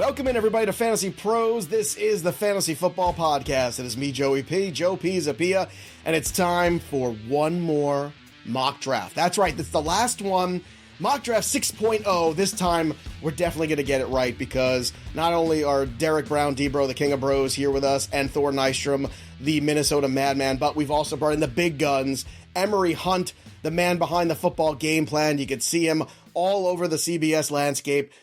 Welcome in, everybody, to Fantasy Pros. This is the Fantasy Football Podcast. It is me, Joey P, Joe Pisapia, and it's time for one more mock draft. That's right, that's the last one. Mock Draft 6.0. This time, we're definitely going to get it right because not only are Derek Brown, D-Bro, the King of Bros, here with us, and Thor Nystrom, the Minnesota Madman, but we've also brought in the big guns, Emory Hunt, the man behind the football game plan. You can see him all over the CBS landscape,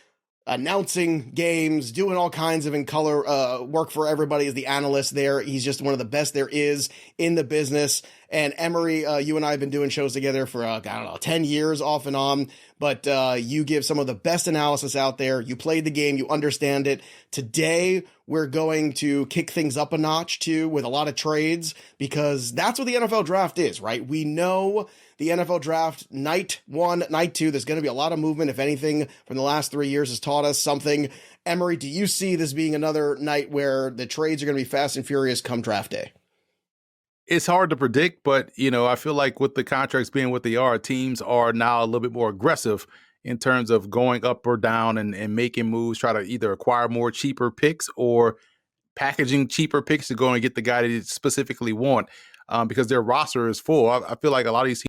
announcing games, doing all kinds of in-color work for everybody as the analyst there. He's just one of the best there is in the business. And Emory, you and I have been doing shows together for, 10 years off and on. But you give some of the best analysis out there. You played the game. You understand it. Today, we're going to kick things up a notch, too, with a lot of trades, because that's what the NFL draft is, right? We know the NFL draft, night one, night two, there's going to be a lot of movement. If anything from the last 3 years has taught us something. Emory, do you see this being another night where the trades are going to be fast and furious come draft day? It's hard to predict, but, I feel like with the contracts being what they are, teams are now a little bit more aggressive in terms of going up or down and making moves, try to either acquire more cheaper picks or packaging cheaper picks to go and get the guy they specifically want because their roster is full. I feel like a lot of these teams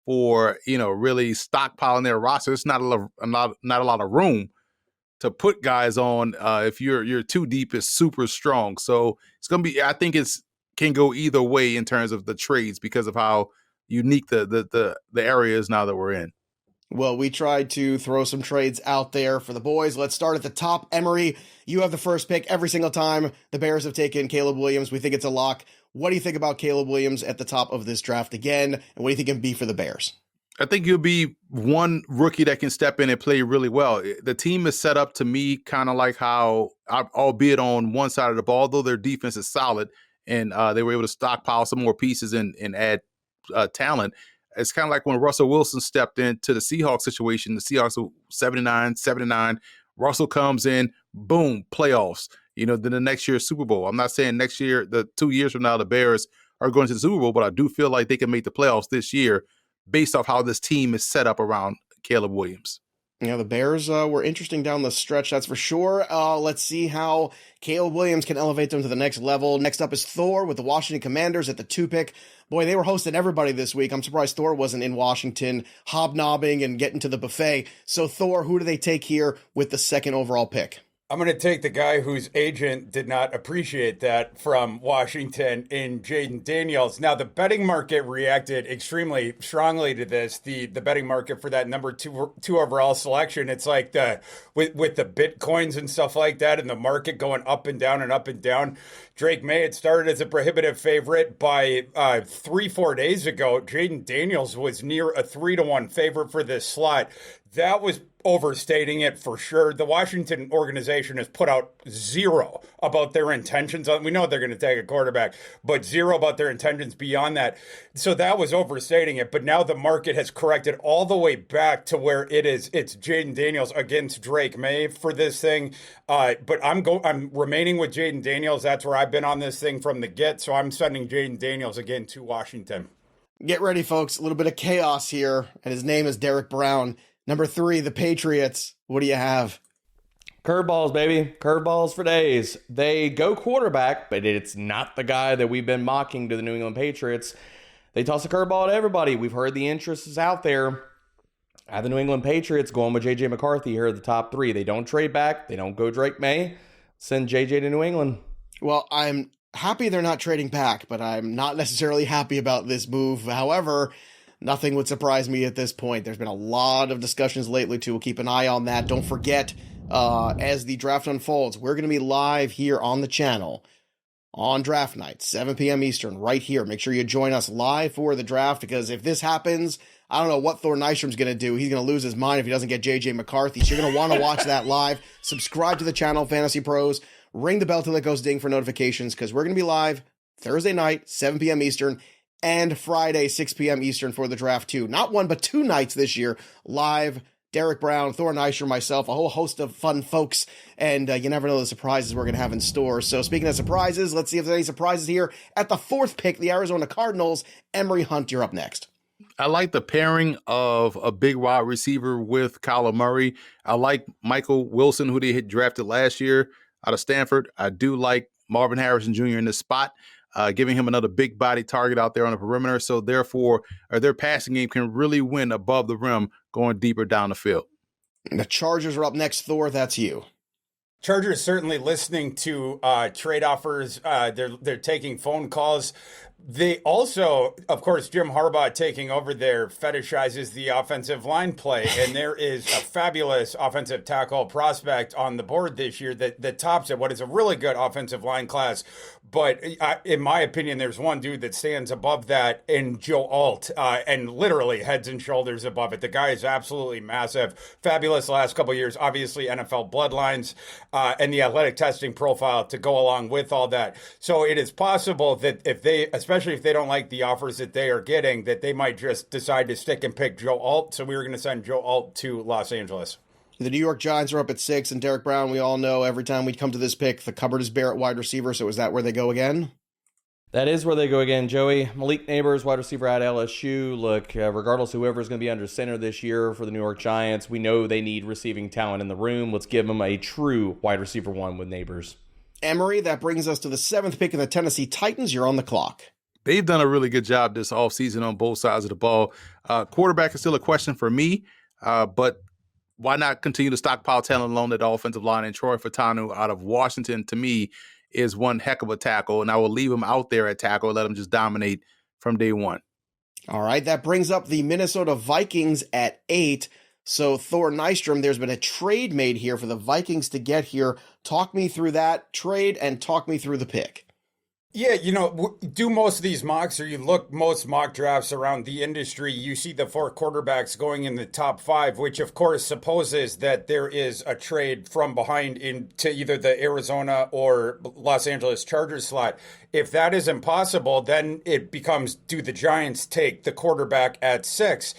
for, really stockpiling their roster, it's not a lot of room to put guys on if you're too deep, it's super strong. So it's going to be, I think can go either way in terms of the trades because of how unique the area is now that we're in. Well, we tried to throw some trades out there for the boys. Let's start at the top. Emory, you have the first pick every single time. The Bears have taken Caleb Williams. We think it's a lock. What do you think about Caleb Williams at the top of this draft again? And what do you think it can be for the Bears? I think he'll be one rookie that can step in and play really well. The team is set up to me kind of like how, albeit on one side of the ball, though their defense is solid, and they were able to stockpile some more pieces and add talent. It's kind of like when Russell Wilson stepped into the Seahawks situation. The Seahawks were 79. Russell comes in, boom, playoffs. Then the next year, Super Bowl. I'm not saying next year, the 2 years from now, the Bears are going to the Super Bowl, but I do feel like they can make the playoffs this year based off how this team is set up around Caleb Williams. The Bears were interesting down the stretch, that's for sure. Let's see how Caleb Williams can elevate them to the next level. Next up is Thor with the Washington Commanders at the 2 pick. Boy, they were hosting everybody this week. I'm surprised Thor wasn't in Washington hobnobbing and getting to the buffet. So Thor, who do they take here with the second overall pick? I'm going to take the guy whose agent did not appreciate that from Washington in Jaden Daniels. Now, the betting market reacted extremely strongly to this. The betting market for that number two overall selection, it's like with the Bitcoins and stuff like that and the market going up and down and up and down. Drake Maye had started as a prohibitive favorite by 3-4 days ago. Jaden Daniels was near a 3-1 favorite for this slot. That was overstating it for sure. The Washington organization has put out zero about their intentions. We know they're going to take a quarterback, but zero about their intentions beyond that. So that was overstating it. But now the market has corrected all the way back to where it is. It's Jaden Daniels against Drake Maye for this thing. But I'm remaining with Jaden Daniels. That's where I've been on this thing from the get. So I'm sending Jaden Daniels again to Washington. Get ready, folks. A little bit of chaos here. And his name is Derek Brown. Number 3, the Patriots. What do you have? Curveballs, baby. Curveballs for days. They go quarterback, but it's not the guy that we've been mocking to the New England Patriots. They toss a curveball at everybody. We've heard the interest is out there. I have the New England Patriots going with J.J. McCarthy here at the top 3. They don't trade back. They don't go Drake Maye. Send J.J. to New England. Well, I'm happy they're not trading back, but I'm not necessarily happy about this move. However, nothing would surprise me at this point. There's been a lot of discussions lately, too. We'll keep an eye on that. Don't forget, as the draft unfolds, we're going to be live here on the channel on draft night, 7 p.m. Eastern, right here. Make sure you join us live for the draft, because if this happens, I don't know what Thor Nystrom's going to do. He's going to lose his mind if he doesn't get J.J. McCarthy. So you're going to want to watch that live. Subscribe to the channel, Fantasy Pros. Ring the bell till it goes ding for notifications, because we're going to be live Thursday night, 7 p.m. Eastern, and Friday, 6 p.m. Eastern for the draft too. Not one, but 2 nights this year, live. Derek Brown, Thor Nystrom, myself, a whole host of fun folks, and you never know the surprises we're going to have in store. So speaking of surprises, let's see if there's any surprises here. At the 4th pick, the Arizona Cardinals, Emory Hunt, you're up next. I like the pairing of a big wide receiver with Kyler Murray. I like Michael Wilson, who they had drafted last year out of Stanford. I do like Marvin Harrison Jr. in this spot, giving him another big body target out there on the perimeter. So therefore, their passing game can really win above the rim, going deeper down the field. The Chargers are up next. Thor, that's you. Chargers certainly listening to trade offers. They're taking phone calls. They also, of course, Jim Harbaugh taking over there fetishizes the offensive line play. And there is a fabulous offensive tackle prospect on the board this year that tops it, what is a really good offensive line class. But in my opinion, there's one dude that stands above that in Joe Alt, and literally heads and shoulders above it. The guy is absolutely massive. Fabulous last couple of years, obviously NFL bloodlines and the athletic testing profile to go along with all that. So it is possible that if they, especially if they don't like the offers that they are getting, that they might just decide to stick and pick Joe Alt. So we were going to send Joe Alt to Los Angeles. The New York Giants are up at 6, and Derek Brown, we all know every time we come to this pick, the cupboard is bare at wide receiver, so is that where they go again? That is where they go again, Joey. Malik Neighbors, wide receiver at LSU. Look, regardless of whoever is going to be under center this year for the New York Giants, we know they need receiving talent in the room. Let's give them a true wide receiver one with Neighbors. Emory, that brings us to the 7th pick of the Tennessee Titans. You're on the clock. They've done a really good job this offseason on both sides of the ball. Quarterback is still a question for me, but why not continue to stockpile talent along that offensive line? And Troy Fautanu out of Washington, to me, is one heck of a tackle, and I will leave him out there at tackle, let him just dominate from day one. All right, that brings up the Minnesota Vikings at 8. So Thor Nystrom, there's been a trade made here for the Vikings to get here. Talk me through that trade and talk me through the pick. Yeah, do most of these mocks, or you look most mock drafts around the industry, you see the 4 quarterbacks going in the top 5, which of course supposes that there is a trade from behind into either the Arizona or Los Angeles Chargers slot. If that is impossible, then it becomes, do the Giants take the quarterback at 6?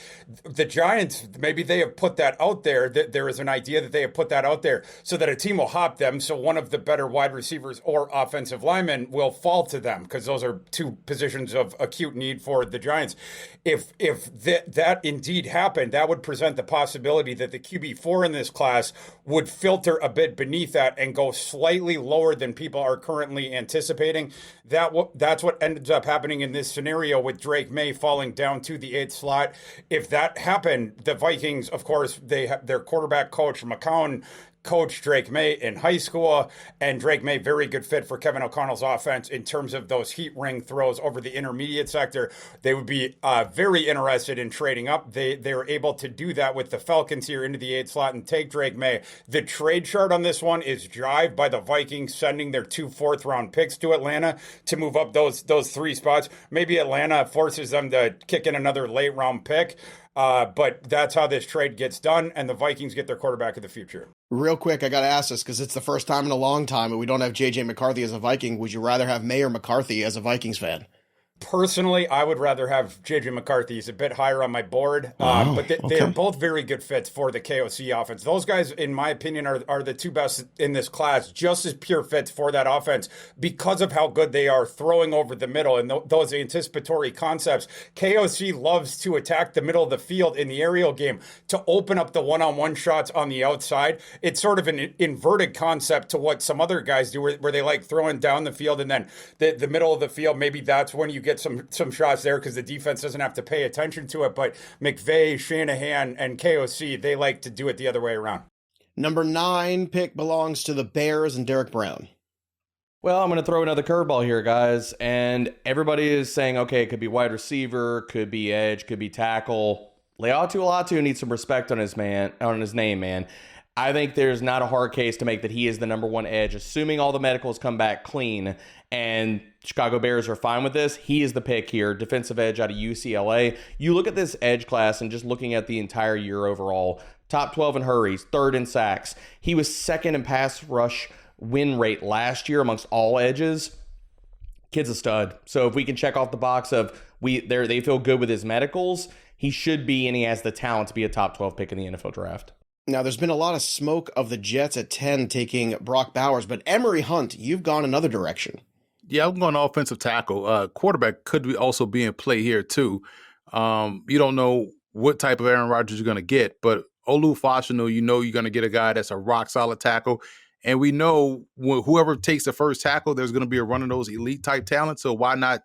The Giants, maybe they have put that out there, that there is an idea that they have put that out there so that a team will hop them, so one of the better wide receivers or offensive linemen will fall to them, because those are 2 positions of acute need for the Giants. If that indeed happened, that would present the possibility that the QB4 in this class would filter a bit beneath that and go slightly lower than people are currently anticipating. That's what ends up happening in this scenario with Drake May falling down to the 8th slot. If that happened, the Vikings, of course, they have their quarterback coach, McCown, coached Drake May in high school, and Drake May, very good fit for Kevin O'Connell's offense in terms of those heat ring throws over the intermediate sector. They would be very interested in trading up. They were able to do that with the Falcons here into the 8th slot and take Drake May. The trade chart on this one is drive by the Vikings sending their 2 4th-round picks to Atlanta to move up those 3 spots. Maybe Atlanta forces them to kick in another late-round pick. But that's how this trade gets done, and the Vikings get their quarterback of the future. Real quick, I got to ask this because it's the first time in a long time and we don't have J.J. McCarthy as a Viking. Would you rather have Maye or McCarthy as a Vikings fan? Personally, I would rather have J.J. McCarthy. He's a bit higher on my board, but they are both very good fits for the KOC offense. Those guys, in my opinion, are the 2 best in this class, just as pure fits for that offense because of how good they are throwing over the middle and those anticipatory concepts. KOC loves to attack the middle of the field in the aerial game to open up the one-on-one shots on the outside. It's sort of an inverted concept to what some other guys do where they like throwing down the field and then the middle of the field, maybe that's when you get some shots there because the defense doesn't have to pay attention to it. But McVay, Shanahan, and KOC, they like to do it the other way around. Number 9 pick belongs to the Bears and Derek Brown. Well, I'm going to throw another curveball here, guys. And everybody is saying, okay, it could be wide receiver, could be edge, could be tackle. Leatu needs some respect on his name, man. I think there's not a hard case to make that he is the number 1 edge, assuming all the medicals come back clean and Chicago Bears are fine with this. He is the pick here, defensive edge out of UCLA. You look at this edge class and just looking at the entire year overall, top 12 in hurries, 3rd in sacks. He was 2nd in pass rush win rate last year amongst all edges. Kid's a stud. So if we can check off the box of they feel good with his medicals, he should be, and he has the talent to be a top 12 pick in the NFL draft. Now, there's been a lot of smoke of the Jets at 10 taking Brock Bowers, but Emory Hunt, you've gone another direction. Yeah, I'm going offensive tackle. Quarterback could also be in play here, too. You don't know what type of Aaron Rodgers you're going to get, but Olu Fashanu, you know you're going to get a guy that's a rock solid tackle. And we know whoever takes the first tackle, there's going to be a run of those elite type talent. So why not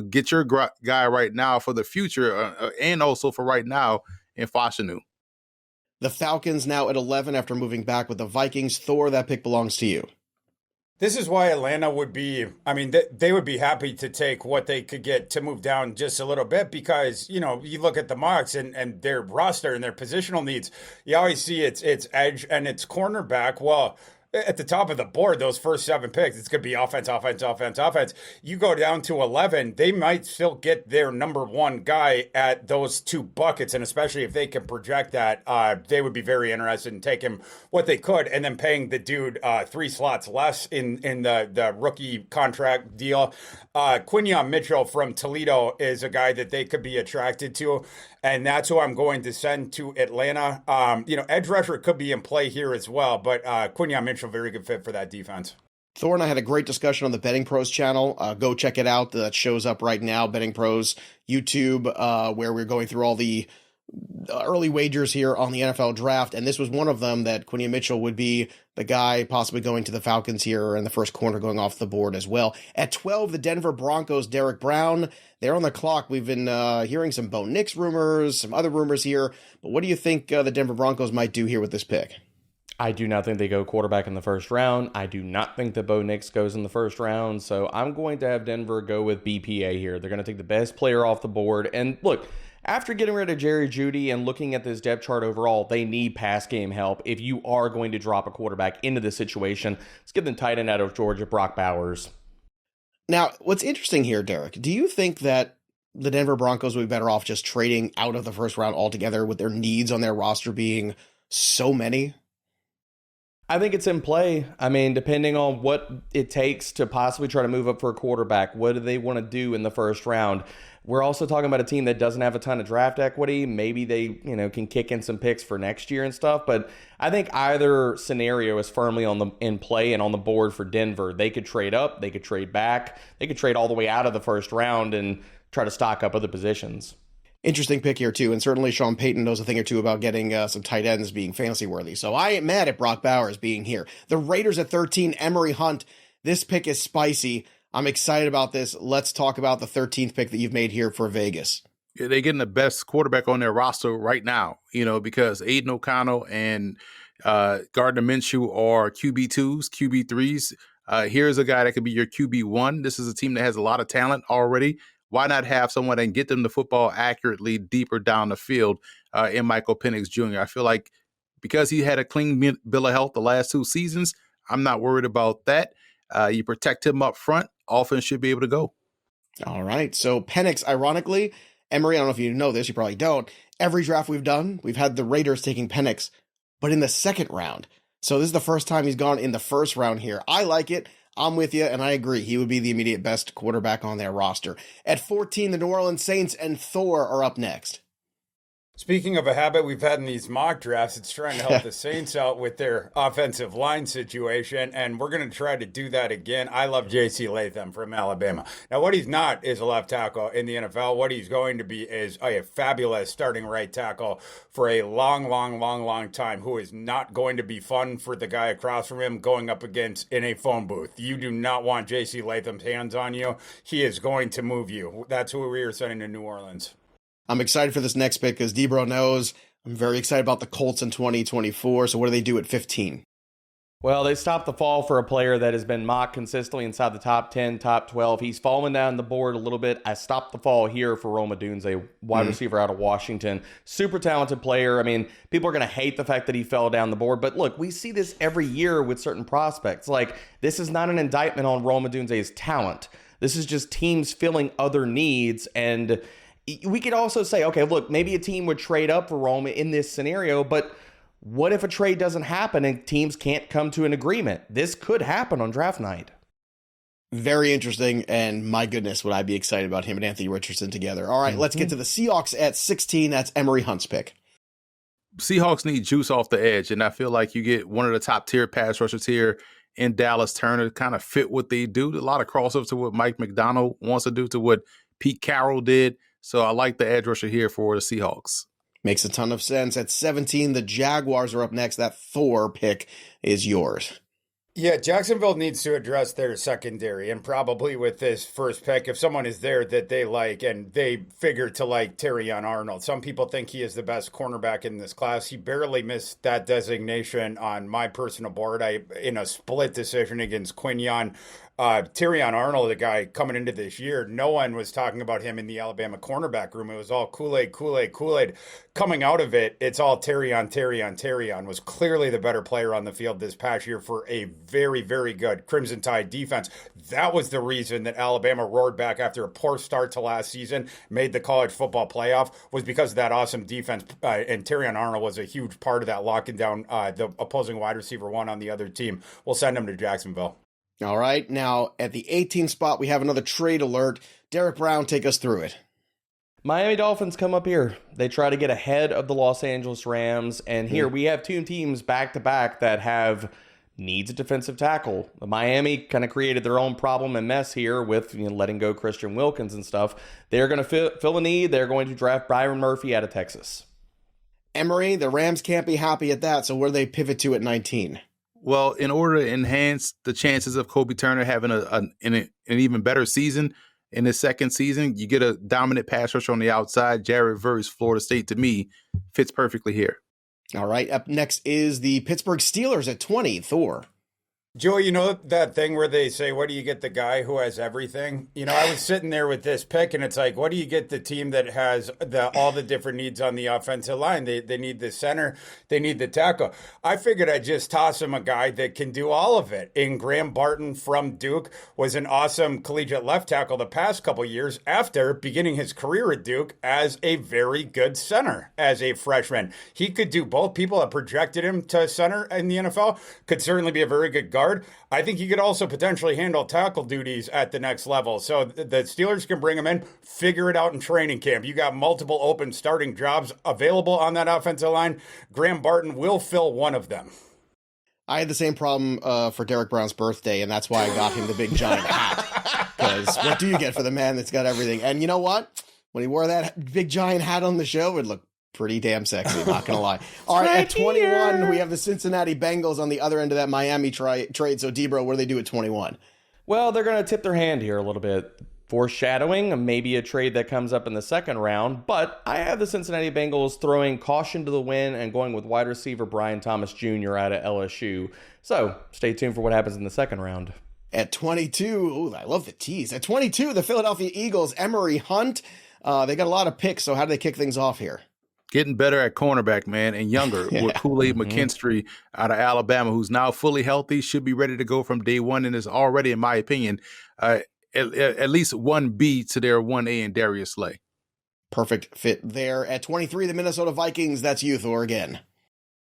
get your guy right now for the future and also for right now in Fashanu? The Falcons now at 11 after moving back with the Vikings. Thor, that pick belongs to you. This is why Atlanta would be, I mean, they would be happy to take what they could get to move down just a little bit because, you look at the mocks and their roster and their positional needs. You always see it's edge and it's cornerback. Well, at the top of the board, those first 7 picks, it's going to be offense, offense, offense, offense. You go down to 11, they might still get their number 1 guy at those 2 buckets. And especially if they can project that, they would be very interested in taking what they could and then paying the dude 3 slots less in the rookie contract deal. Quinyon Mitchell from Toledo is a guy that they could be attracted to. And that's who I'm going to send to Atlanta. Edge rusher could be in play here as well, but Quinyon Mitchell, very good fit for that defense. Thor and I had a great discussion on the Betting Pros channel. Go check it out. That shows up right now, Betting Pros YouTube, where we're going through all the early wagers here on the NFL draft. And this was one of them, that Quinyon Mitchell would be the guy possibly going to the Falcons here and the first corner going off the board as well. At 12, the Denver Broncos, Derek Brown. They're on the clock. We've been hearing some Bo Nix rumors, some other rumors here. But what do you think the Denver Broncos might do here with this pick? I do not think they go quarterback in the first round. I do not think that Bo Nix goes in the first round. So I'm going to have Denver go with BPA here. They're going to take the best player off the board. And look, after getting rid of Jerry Jeudy and looking at this depth chart overall, they need pass game help. If you are going to drop a quarterback into this situation, let's give them tight end out of Georgia, Brock Bowers. Now, what's interesting here, Derek, do you think that the Denver Broncos would be better off just trading out of the first round altogether with their needs on their roster being so many? I think it's in play. I mean, depending on what it takes to possibly try to move up for a quarterback, what do they want to do in the first round? We're also talking about a team that doesn't have a ton of draft equity. Maybe they, can kick in some picks for next year and stuff. But I think either scenario is firmly in play and on the board for Denver. They could trade up, they could trade back, they could trade all the way out of the first round and try to stock up other positions. Interesting pick here, too. And certainly Sean Payton knows a thing or two about getting some tight ends being fantasy worthy. So I ain't mad at Brock Bowers being here. The Raiders at 13, Emory Hunt. This pick is spicy. I'm excited about this. Let's talk about the 13th pick that you've made here for Vegas. Yeah, they're getting the best quarterback on their roster right now, because Aiden O'Connell and Gardner Minshew are QB2s, QB3s. Here's a guy that could be your QB1. This is a team that has a lot of talent already. Why not have someone and get them the football accurately deeper down the field in Michael Penix Jr.? I feel like because he had a clean bill of health the last 2 seasons, I'm not worried about that. You protect him up front, offense should be able to go. All right. So Penix, ironically, Emory, I don't know if you know this, you probably don't. Every draft we've done, we've had the Raiders taking Penix, but in the second round. So this is the first time he's gone in the first round here. I like it. I'm with you, and I agree. He would be the immediate best quarterback on their roster. At 14, the New Orleans Saints and Thor are up next. Speaking of a habit we've had in these mock drafts, it's trying to help the Saints out with their offensive line situation, and we're going to try to do that again. I love J.C. Latham from Alabama. Now, what he's not is a left tackle in the NFL. What he's going to be is a fabulous starting right tackle for a long time, who is not going to be fun for the guy across from him going up against in a phone booth. You do not want J.C. Latham's hands on you. He is going to move you. That's who we are sending to New Orleans. I'm excited for this next pick because Debro knows I'm very excited about the Colts in 2024. So what do they do at 15? Well, they stopped the fall for a player that has been mocked consistently inside the top 10, top 12. He's fallen down the board a little bit. I stopped the fall here for Rome Odunze, wide receiver out of Washington. Super talented player. I mean, people are going to hate the fact that he fell down the board. But look, we see this every year with certain prospects. Like, this is not an indictment on Rome Odunze's talent. This is just teams filling other needs. And we could also say, okay, look, maybe a team would trade up for Rome in this scenario, but what if a trade doesn't happen and teams can't come to an agreement? This could happen on draft night. Very interesting, and my goodness, would I be excited about him and Anthony Richardson together. All right, let's get to the Seahawks at 16. That's Emory Hunt's pick. Seahawks need juice off the edge, and I feel like you get one of the top-tier pass rushers here in Dallas Turner, kind of fit what they do. A lot of crossovers to what Mike McDonald wants to do, to what Pete Carroll did. So I like the edge rusher here for the Seahawks. Makes a ton of sense. At 17, the Jaguars are up next. That Thor pick is yours. Yeah, Jacksonville needs to address their secondary, and probably with this first pick, if someone is there that they like and they figure to like Terrion Arnold. Some people think he is the best cornerback in this class. He barely missed that designation on my personal board in a split decision against Quinyon. Terrion Arnold, the guy coming into this year, no one was talking about him in the Alabama cornerback room. It was all Kool-Aid. Coming out of it, it's all Terrion was clearly the better player on the field this past year for a very, very good Crimson Tide defense. That was the reason that Alabama roared back after a poor start to last season, made the college football playoff, was because of that awesome defense. And Terrion Arnold was a huge part of that, locking down the opposing wide receiver one on the other team. We'll send him to Jacksonville. All right, now at the 18th spot, we have another trade alert. Derek Brown, take us through it. Miami Dolphins come up here. They try to get ahead of the Los Angeles Rams, and here we have two teams back-to-back that have needs a defensive tackle. Miami kind of created their own problem and mess here with letting go Christian Wilkins and stuff. They're going to fill a need. They're going to draft Byron Murphy out of Texas. Emory, the Rams can't be happy at that, so where do they pivot to at 19? Well, in order to enhance the chances of Kobe Turner having an even better season in his second season, you get a dominant pass rush on the outside. Jared Verse, Florida State, to me, fits perfectly here. All right, up next is the Pittsburgh Steelers at 20, Thor. Joey, you know that thing where they say, what do you get the guy who has everything? I was sitting there with this pick, and it's like, what do you get the team that has all the different needs on the offensive line? They need the center. They need the tackle. I figured I'd just toss him a guy that can do all of it. And Graham Barton from Duke was an awesome collegiate left tackle the past couple years after beginning his career at Duke as a very good center as a freshman. He could do both. People have projected him to center in the NFL. Could certainly be a very good guard. I think he could also potentially handle tackle duties at the next level. So the Steelers can bring him in, figure it out in training camp. You got multiple open starting jobs available on that offensive line. Graham Barton will fill one of them. I had the same problem for Derek Brown's birthday, and that's why I got him the big giant hat. Because what do you get for the man that's got everything? And you know what? When he wore that big giant hat on the show, it looked pretty damn sexy, not gonna lie. All right, at 21, we have the Cincinnati Bengals on the other end of that Miami trade. So, Debro, what do they do at 21? Well, they're going to tip their hand here a little bit. Foreshadowing maybe a trade that comes up in the second round, but I have the Cincinnati Bengals throwing caution to the wind and going with wide receiver Brian Thomas Jr. out of LSU. So, stay tuned for what happens in the second round. At 22, ooh, I love the tease. At 22, the Philadelphia Eagles, Emory Hunt. They got a lot of picks, so how do they kick things off here? Getting better at cornerback, man, and younger with Kool-Aid McKinstry out of Alabama, who's now fully healthy, should be ready to go from day one, and is already, in my opinion, at least 1B to their 1A in Darius Slay. Perfect fit there. At 23, the Minnesota Vikings, that's you, Thor, again.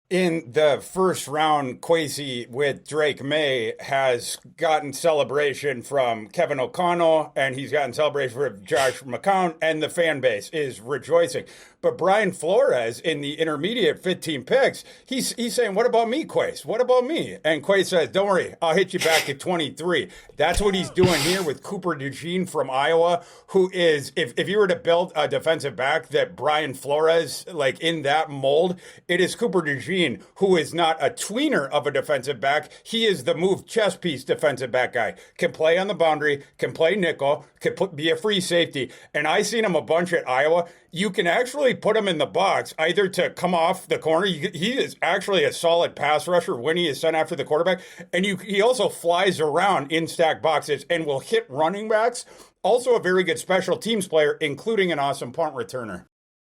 In the first round, Kwesi with Drake May has gotten celebration from Kevin O'Connell, and he's gotten celebration from Josh McCown, and the fan base is rejoicing. But Brian Flores in the intermediate 15 picks, he's saying, what about me, Quace? What about me? And Quace says, don't worry, I'll hit you back at 23. That's what he's doing here with Cooper DeJean from Iowa, who is, if you were to build a defensive back that Brian Flores, like in that mold, it is Cooper DeJean, who is not a tweener of a defensive back. He is the move chess piece defensive back guy. Can play on the boundary, can play nickel, can be a free safety. And I seen him a bunch at Iowa. You can actually put him in the box either to come off the corner. He is actually a solid pass rusher when he is sent after the quarterback. And he also flies around in stacked boxes and will hit running backs. Also a very good special teams player, including an awesome punt returner.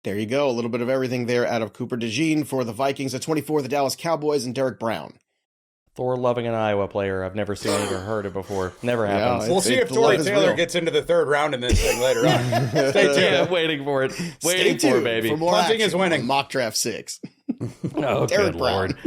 There you go. A little bit of everything there out of Cooper DeJean for the Vikings. At 24, the Dallas Cowboys and Derek Brown. Thor loving an Iowa player. I've never seen it or heard it before. Never happens. We'll see if Torrey Taylor gets into the third round in this thing later on. Stay tuned. Yeah, waiting for it. Waiting for it, baby. For more Punting is winning. Mock Draft 6. Oh, Derek good Brown. Lord.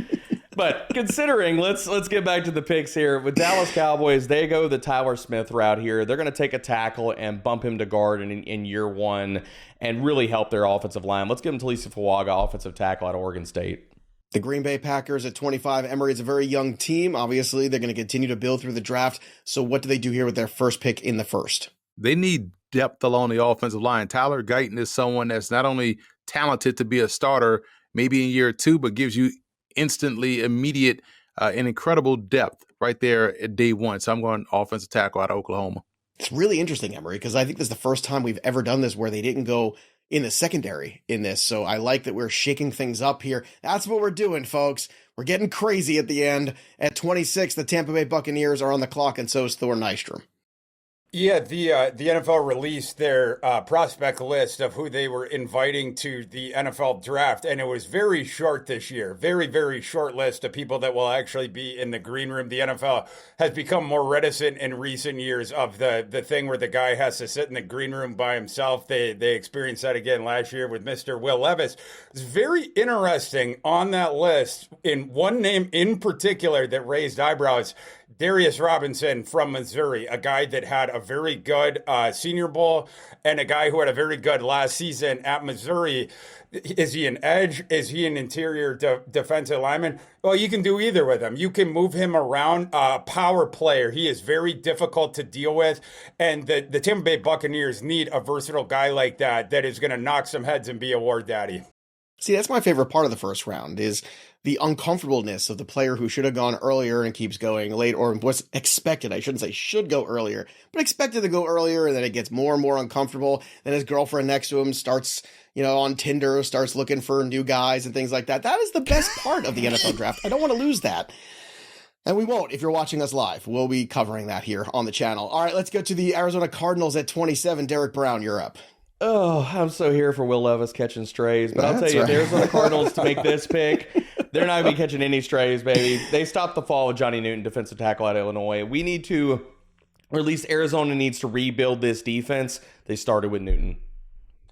But considering, let's get back to the picks here. With Dallas Cowboys, they go the Tyler Smith route here. They're going to take a tackle and bump him to guard in year one and really help their offensive line. Let's give them Talisa Fuaga, offensive tackle out of Oregon State. The Green Bay Packers at 25. Emory is a very young team. Obviously, they're going to continue to build through the draft. So what do they do here with their first pick in the first? They need depth along the offensive line. Tyler Guyton is someone that's not only talented to be a starter maybe in year 2, but gives you instantly immediate and incredible depth right there at day 1. So I'm going offensive tackle out of Oklahoma. It's really interesting, Emory, because I think this is the first time we've ever done this where they didn't go in the secondary in this. So I like that we're shaking things up here. That's what we're doing, folks. We're getting crazy at the end. At 26, the Tampa Bay Buccaneers are on the clock, and so is Thor Nystrom. Yeah, the NFL released their prospect list of who they were inviting to the NFL draft, and it was very short this year. Very, very short list of people that will actually be in the green room. The NFL has become more reticent in recent years of the thing where the guy has to sit in the green room by himself. They experienced that again last year with Mr. Will Levis. It's very interesting on that list, in one name in particular that raised eyebrows, Darius Robinson from Missouri, a guy that had a very good Senior Bowl and a guy who had a very good last season at Missouri. Is he an edge? Is he an interior defensive lineman? Well, you can do either with him. You can move him around. Power player. He is very difficult to deal with. And the Tampa Bay Buccaneers need a versatile guy like that is going to knock some heads and be a war daddy. See, that's my favorite part of the first round is the uncomfortableness of the player who should have gone earlier and keeps going late, or was expected. I shouldn't say should go earlier, but expected to go earlier, and then it gets more and more uncomfortable. Then his girlfriend next to him starts, on Tinder, starts looking for new guys and things like that. That is the best part of the NFL draft. I don't want to lose that. And we won't if you're watching us live. We'll be covering that here on the channel. All right, let's go to the Arizona Cardinals at 27. Derek Brown, you're up. Oh, I'm so here for Will Levis catching strays. But I'll tell you, if there's the Cardinals to make this pick, they're not going to be catching any strays, baby. They stopped the fall of Johnny Newton, defensive tackle out of Illinois. We need to, or at least Arizona needs to rebuild this defense. They started with Newton.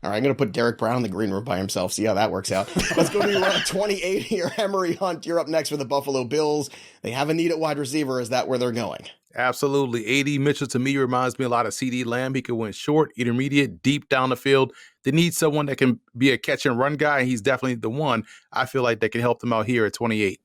All right, I'm going to put Derek Brown in the green room by himself. See how that works out. Let's go to 28 here. Emory Hunt, you're up next for the Buffalo Bills. They have a need at wide receiver. Is that where they're going? Absolutely. A.D. Mitchell, to me, reminds me a lot of C.D. Lamb. He can win short, intermediate, deep down the field. They need someone that can be a catch and run guy, and he's definitely the one. I feel like they can help them out here at 28.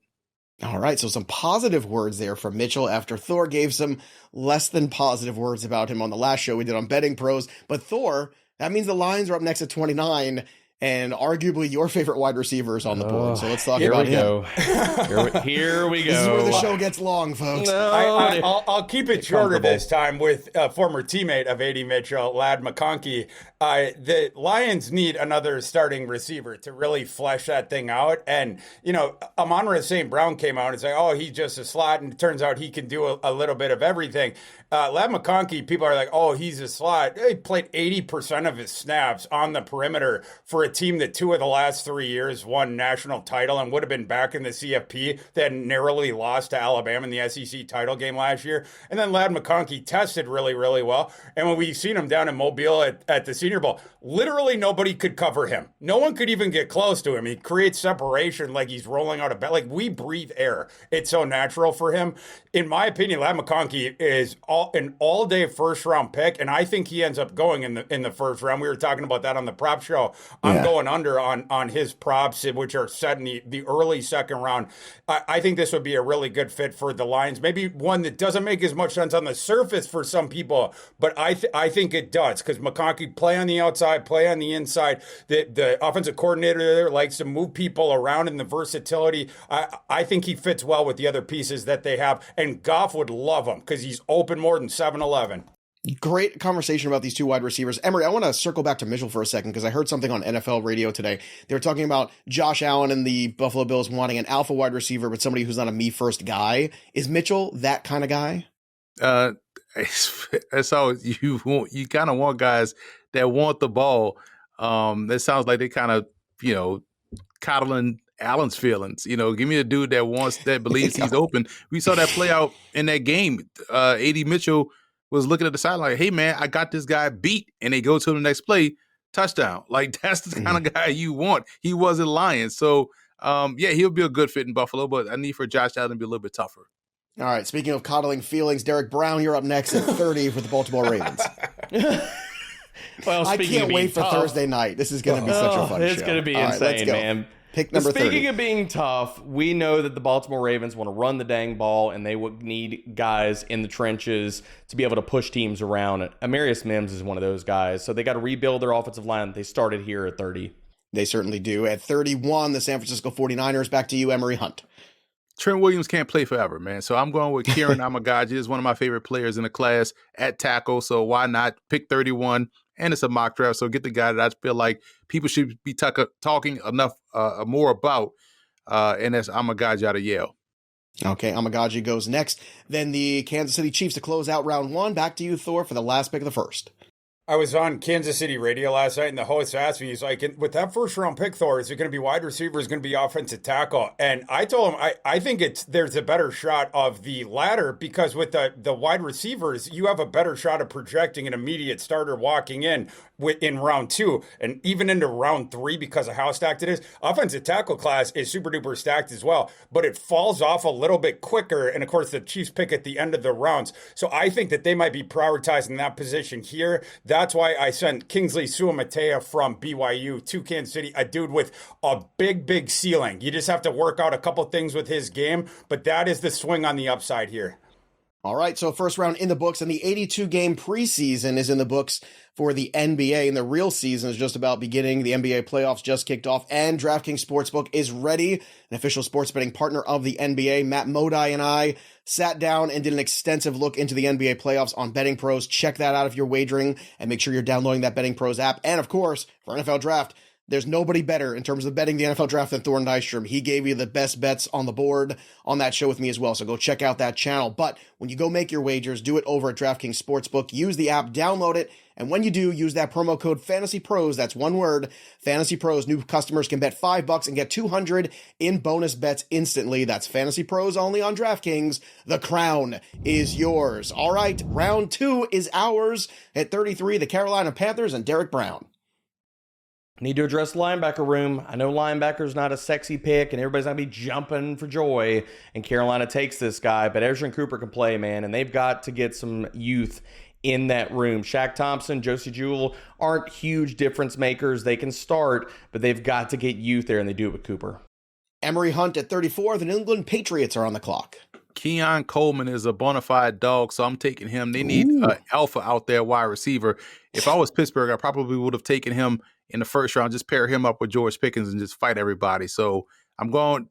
All right, so some positive words there from Mitchell after Thor gave some less than positive words about him on the last show we did on Betting Pros. But Thor, that means the Lions are up next at 29. And arguably your favorite wide receiver is on the board. So let's talk about him. Here we go. This is where the show gets long, folks. I'll keep it shorter this time with a former teammate of A.D. Mitchell, Ladd McConkey. The Lions need another starting receiver to really flesh that thing out. And, Amon-Ra St. Brown came out and said, he's just a slot. And it turns out he can do a little bit of everything. Ladd McConkey, people are like, he's a slot. He played 80% of his snaps on the perimeter for a team that 2 of the last 3 years won national title and would have been back in the CFP that narrowly lost to Alabama in the SEC title game last year. And then Ladd McConkey tested really, really well. And when we've seen him down in Mobile at the Senior Bowl, literally nobody could cover him. No one could even get close to him. He creates separation like he's rolling out of bed. Like, we breathe air. It's so natural for him. In my opinion, Ladd McConkey is an all-day first-round pick, and I think he ends up going in the first round. We were talking about that on the prop show. I'm going under on his props, which are set in the early second round. I think this would be a really good fit for the Lions. Maybe one that doesn't make as much sense on the surface for some people, but I think it does, because McConkey play on the outside, play on the inside. The offensive coordinator there likes to move people around in the versatility. I think he fits well with the other pieces that they have, and Goff would love him because he's open more than 7-Eleven. Great conversation about these two wide receivers. Emory, I want to circle back to Mitchell for a second because I heard something on NFL radio today. They were talking about Josh Allen and the Buffalo Bills wanting an alpha wide receiver, but somebody who's not a me-first guy. Is Mitchell that kind of guy? That's how you kind of want guys that want the ball. That sounds like they kind of, coddling Allen's feelings. Give me a dude that believes he's open. We saw that play out in that game. A.D. Mitchell was looking at the sideline like, hey, man, I got this guy beat. And they go to the next play, touchdown. Like, that's the kind of guy you want. He wasn't lying. So, he'll be a good fit in Buffalo, but I need for Josh Allen to be a little bit tougher. All right, speaking of coddling feelings, Derek Brown, you're up next at 30 for the Baltimore Ravens. Well, I can't wait for Thursday night. This is going to be such a fun show. It's going to be insane, man. Pick number 30. Speaking of being tough, we know that the Baltimore Ravens want to run the dang ball, and they would need guys in the trenches to be able to push teams around. Amarius Mims is one of those guys, so they got to rebuild their offensive line. They started here at 30. They certainly do. At 31, the San Francisco 49ers. Back to you, Emory Hunt. Trent Williams can't play forever, man. So I'm going with Kieran Amagaji. Is one of my favorite players in the class at tackle. So why not pick 31? And it's a mock draft. So get the guy that I feel like people should be talking enough more about. And that's Amagaji out of Yale. Okay, Amagaji goes next. Then the Kansas City Chiefs to close out round 1. Back to you, Thor, for the last pick of the first. I was on Kansas City radio last night, and the host asked me, he's like, with that first-round pick, Thor, is it going to be wide receiver? Is it going to be offensive tackle? And I told him, I think there's a better shot of the latter, because with the wide receivers, you have a better shot of projecting an immediate starter walking in round 2, and even into round 3 because of how stacked it is. Offensive tackle class is super-duper stacked as well, but it falls off a little bit quicker, and of course, the Chiefs pick at the end of the rounds. So I think that they might be prioritizing that position here. That's why I sent Kingsley Suamatea from BYU to Kansas City, a dude with a big ceiling. You just have to work out a couple things with his game, but that is the swing on the upside here. All right, so first round in the books, and the 82-game preseason is in the books for the NBA, and the real season is just about beginning. The NBA playoffs just kicked off, and DraftKings Sportsbook is ready, an official sports betting partner of the NBA. Matt Modai and I sat down and did an extensive look into the NBA playoffs on Betting Pros. Check that out if you're wagering, and make sure you're downloading that Betting Pros app. And of course, for NFL Draft, there's nobody better in terms of betting the NFL Draft than Thor Nystrom. He gave you the best bets on the board on that show with me as well, so go check out that channel. But when you go make your wagers, do it over at DraftKings Sportsbook. Use the app, download it, and when you do, use that promo code FANTASYPROS. That's one word, FANTASYPROS. New customers can bet $5 and get $200 in bonus bets instantly. That's FANTASYPROS only on DraftKings. The crown is yours. All right, round 2 is ours. At 33, the Carolina Panthers and Derek Brown. Need to address the linebacker room. I know linebacker's not a sexy pick, and everybody's going to be jumping for joy, and Carolina takes this guy, but Ezra Cooper can play, man, and they've got to get some youth in that room. Shaq Thompson, Josie Jewell aren't huge difference makers. They can start, but they've got to get youth there, and they do it with Cooper. Emory Hunt at 34. The New England Patriots are on the clock. Keon Coleman is a bona fide dog, so I'm taking him. They need an alpha out there, wide receiver. If I was Pittsburgh, I probably would have taken him in the first round, just pair him up with George Pickens and just fight everybody. So I'm going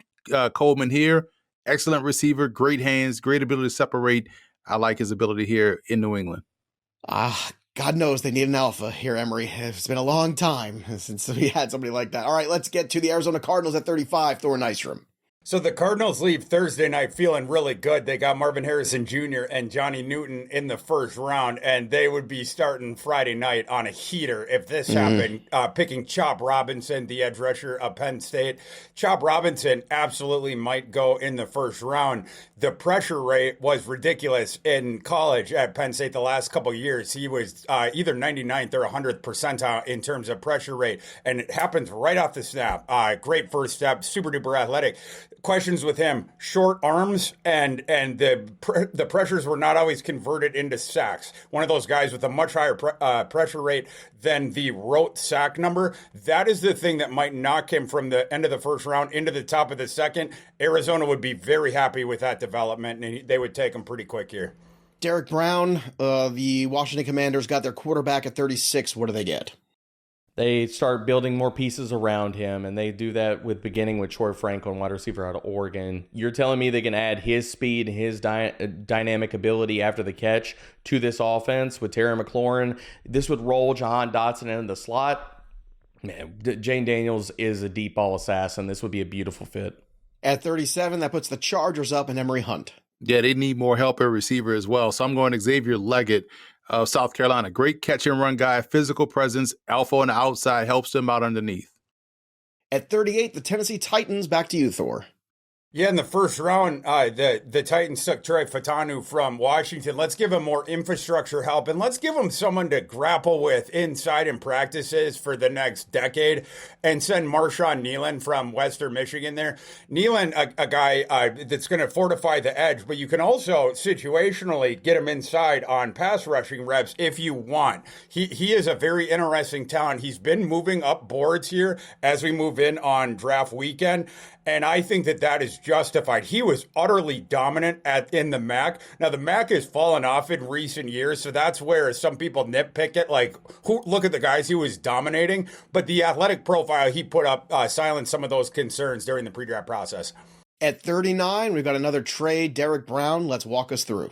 Coleman here. Excellent receiver, great hands, great ability to separate. I like his ability here in New England. God knows they need an alpha here, Emory. It's been a long time since we had somebody like that. All right, let's get to the Arizona Cardinals at 35, Thor Nystrom. So the Cardinals leave Thursday night feeling really good. They got Marvin Harrison Jr. and Johnny Newton in the first round, and they would be starting Friday night on a heater if this happened, picking Chop Robinson, the edge rusher of Penn State. Chop Robinson absolutely might go in the first round. The pressure rate was ridiculous in college at Penn State the last couple of years. He was either 99th or 100th percentile in terms of pressure rate, and it happens right off the snap. Great first step, super duper athletic. Questions with him: short arms, and the pressures were not always converted into sacks. One of those guys with a much higher pressure rate than the rote sack number. That is the thing that might knock him from the end of the first round into the top of the second. Arizona would be very happy with that development, and they would take him pretty quick here. Derek Brown, the Washington Commanders got their quarterback at 36. What do they get? They start building more pieces around him, and they do that beginning with Troy Franklin, wide receiver out of Oregon. You're telling me they can add his speed, his dynamic ability after the catch to this offense with Terry McLaurin. This would roll Jahan Dotson into the slot. Man, Jane Daniels is a deep ball assassin. This would be a beautiful fit. At 37, that puts the Chargers up and Emory Hunt. Yeah, they need more help at receiver as well. So I'm going Xavier Leggett of South Carolina. Great catch and run guy, physical presence, alpha on the outside, helps them out underneath. At 38, the Tennessee Titans. Back to you, Thor. Yeah, in the first round, the Titans took Troy Fautanu from Washington. Let's give him more infrastructure help, and let's give him someone to grapple with inside in practices for the next decade, and send Marshawn Nealon from Western Michigan there. Nealon, a guy that's going to fortify the edge, but you can also situationally get him inside on pass rushing reps if you want. He is a very interesting talent. He's been moving up boards here as we move in on draft weekend. And I think that is justified. He was utterly dominant in the MAC. Now, the MAC has fallen off in recent years, so that's where some people nitpick it. Like, look at the guys he was dominating. But the athletic profile he put up silenced some of those concerns during the pre-draft process. At 39, we've got another trade. Derek Brown, let's walk us through.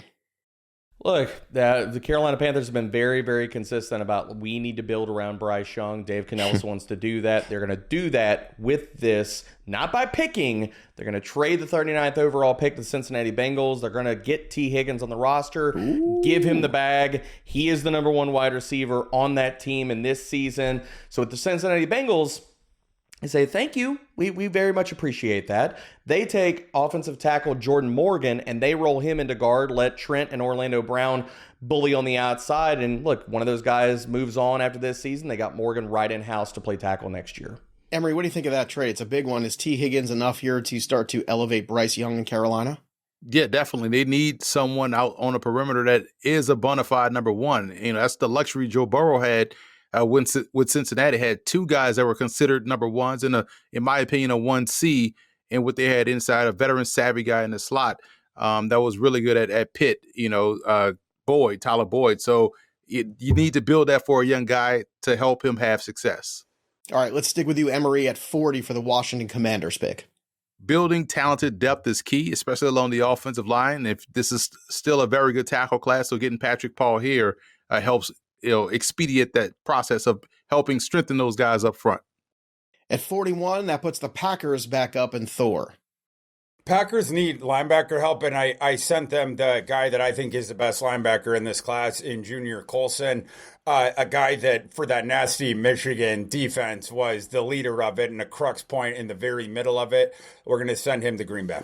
Look, the Carolina Panthers have been very, very consistent about we need to build around Bryce Young. Dave Canellis wants to do that. They're going to do that with this, not by picking. They're going to trade the 39th overall pick to the Cincinnati Bengals. They're going to get T. Higgins on the roster, give him the bag. He is the number one wide receiver on that team in this season. So with the Cincinnati Bengals, I say thank you. We very much appreciate that. They take offensive tackle Jordan Morgan and they roll him into guard, let Trent and Orlando Brown bully on the outside. And look, one of those guys moves on after this season. They got Morgan right in-house to play tackle next year. Emory, what do you think of that trade? It's a big one. Is T. Higgins enough here to start to elevate Bryce Young in Carolina? Yeah, definitely. They need someone out on a perimeter that is a bona fide number one. You know, that's the luxury Joe Burrow had. With Cincinnati, had two guys that were considered number ones in my opinion, a 1C, and what they had inside, a veteran savvy guy in the slot that was really good at Pitt, Tyler Boyd. So you need to build that for a young guy to help him have success. All right, let's stick with you, Emory, at 40 for the Washington Commanders pick. Building talented depth is key, especially along the offensive line. If this is still a very good tackle class, so getting Patrick Paul here helps expedite that process of helping strengthen those guys up front. At 41, that puts the Packers back up in Thor. Packers need linebacker help, and I sent them the guy that I think is the best linebacker in this class in Junior Colson, a guy that for that nasty Michigan defense was the leader of it and a crux point in the very middle of it. We're going to send him to Green Bay.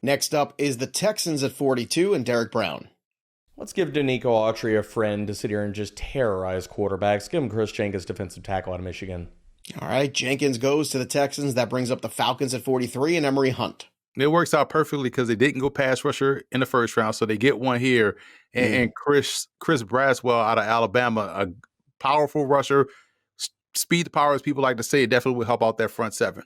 Next up is the Texans at 42 and Derek Brown. Let's give Danico Autry a friend to sit here and just terrorize quarterbacks. Give him Chris Jenkins, defensive tackle out of Michigan. All right, Jenkins goes to the Texans. That brings up the Falcons at 43 and Emory Hunt. It works out perfectly because they didn't go pass rusher in the first round, so they get one here. And Chris Braswell out of Alabama, a powerful rusher, speed to power, as people like to say, definitely will help out that front seven.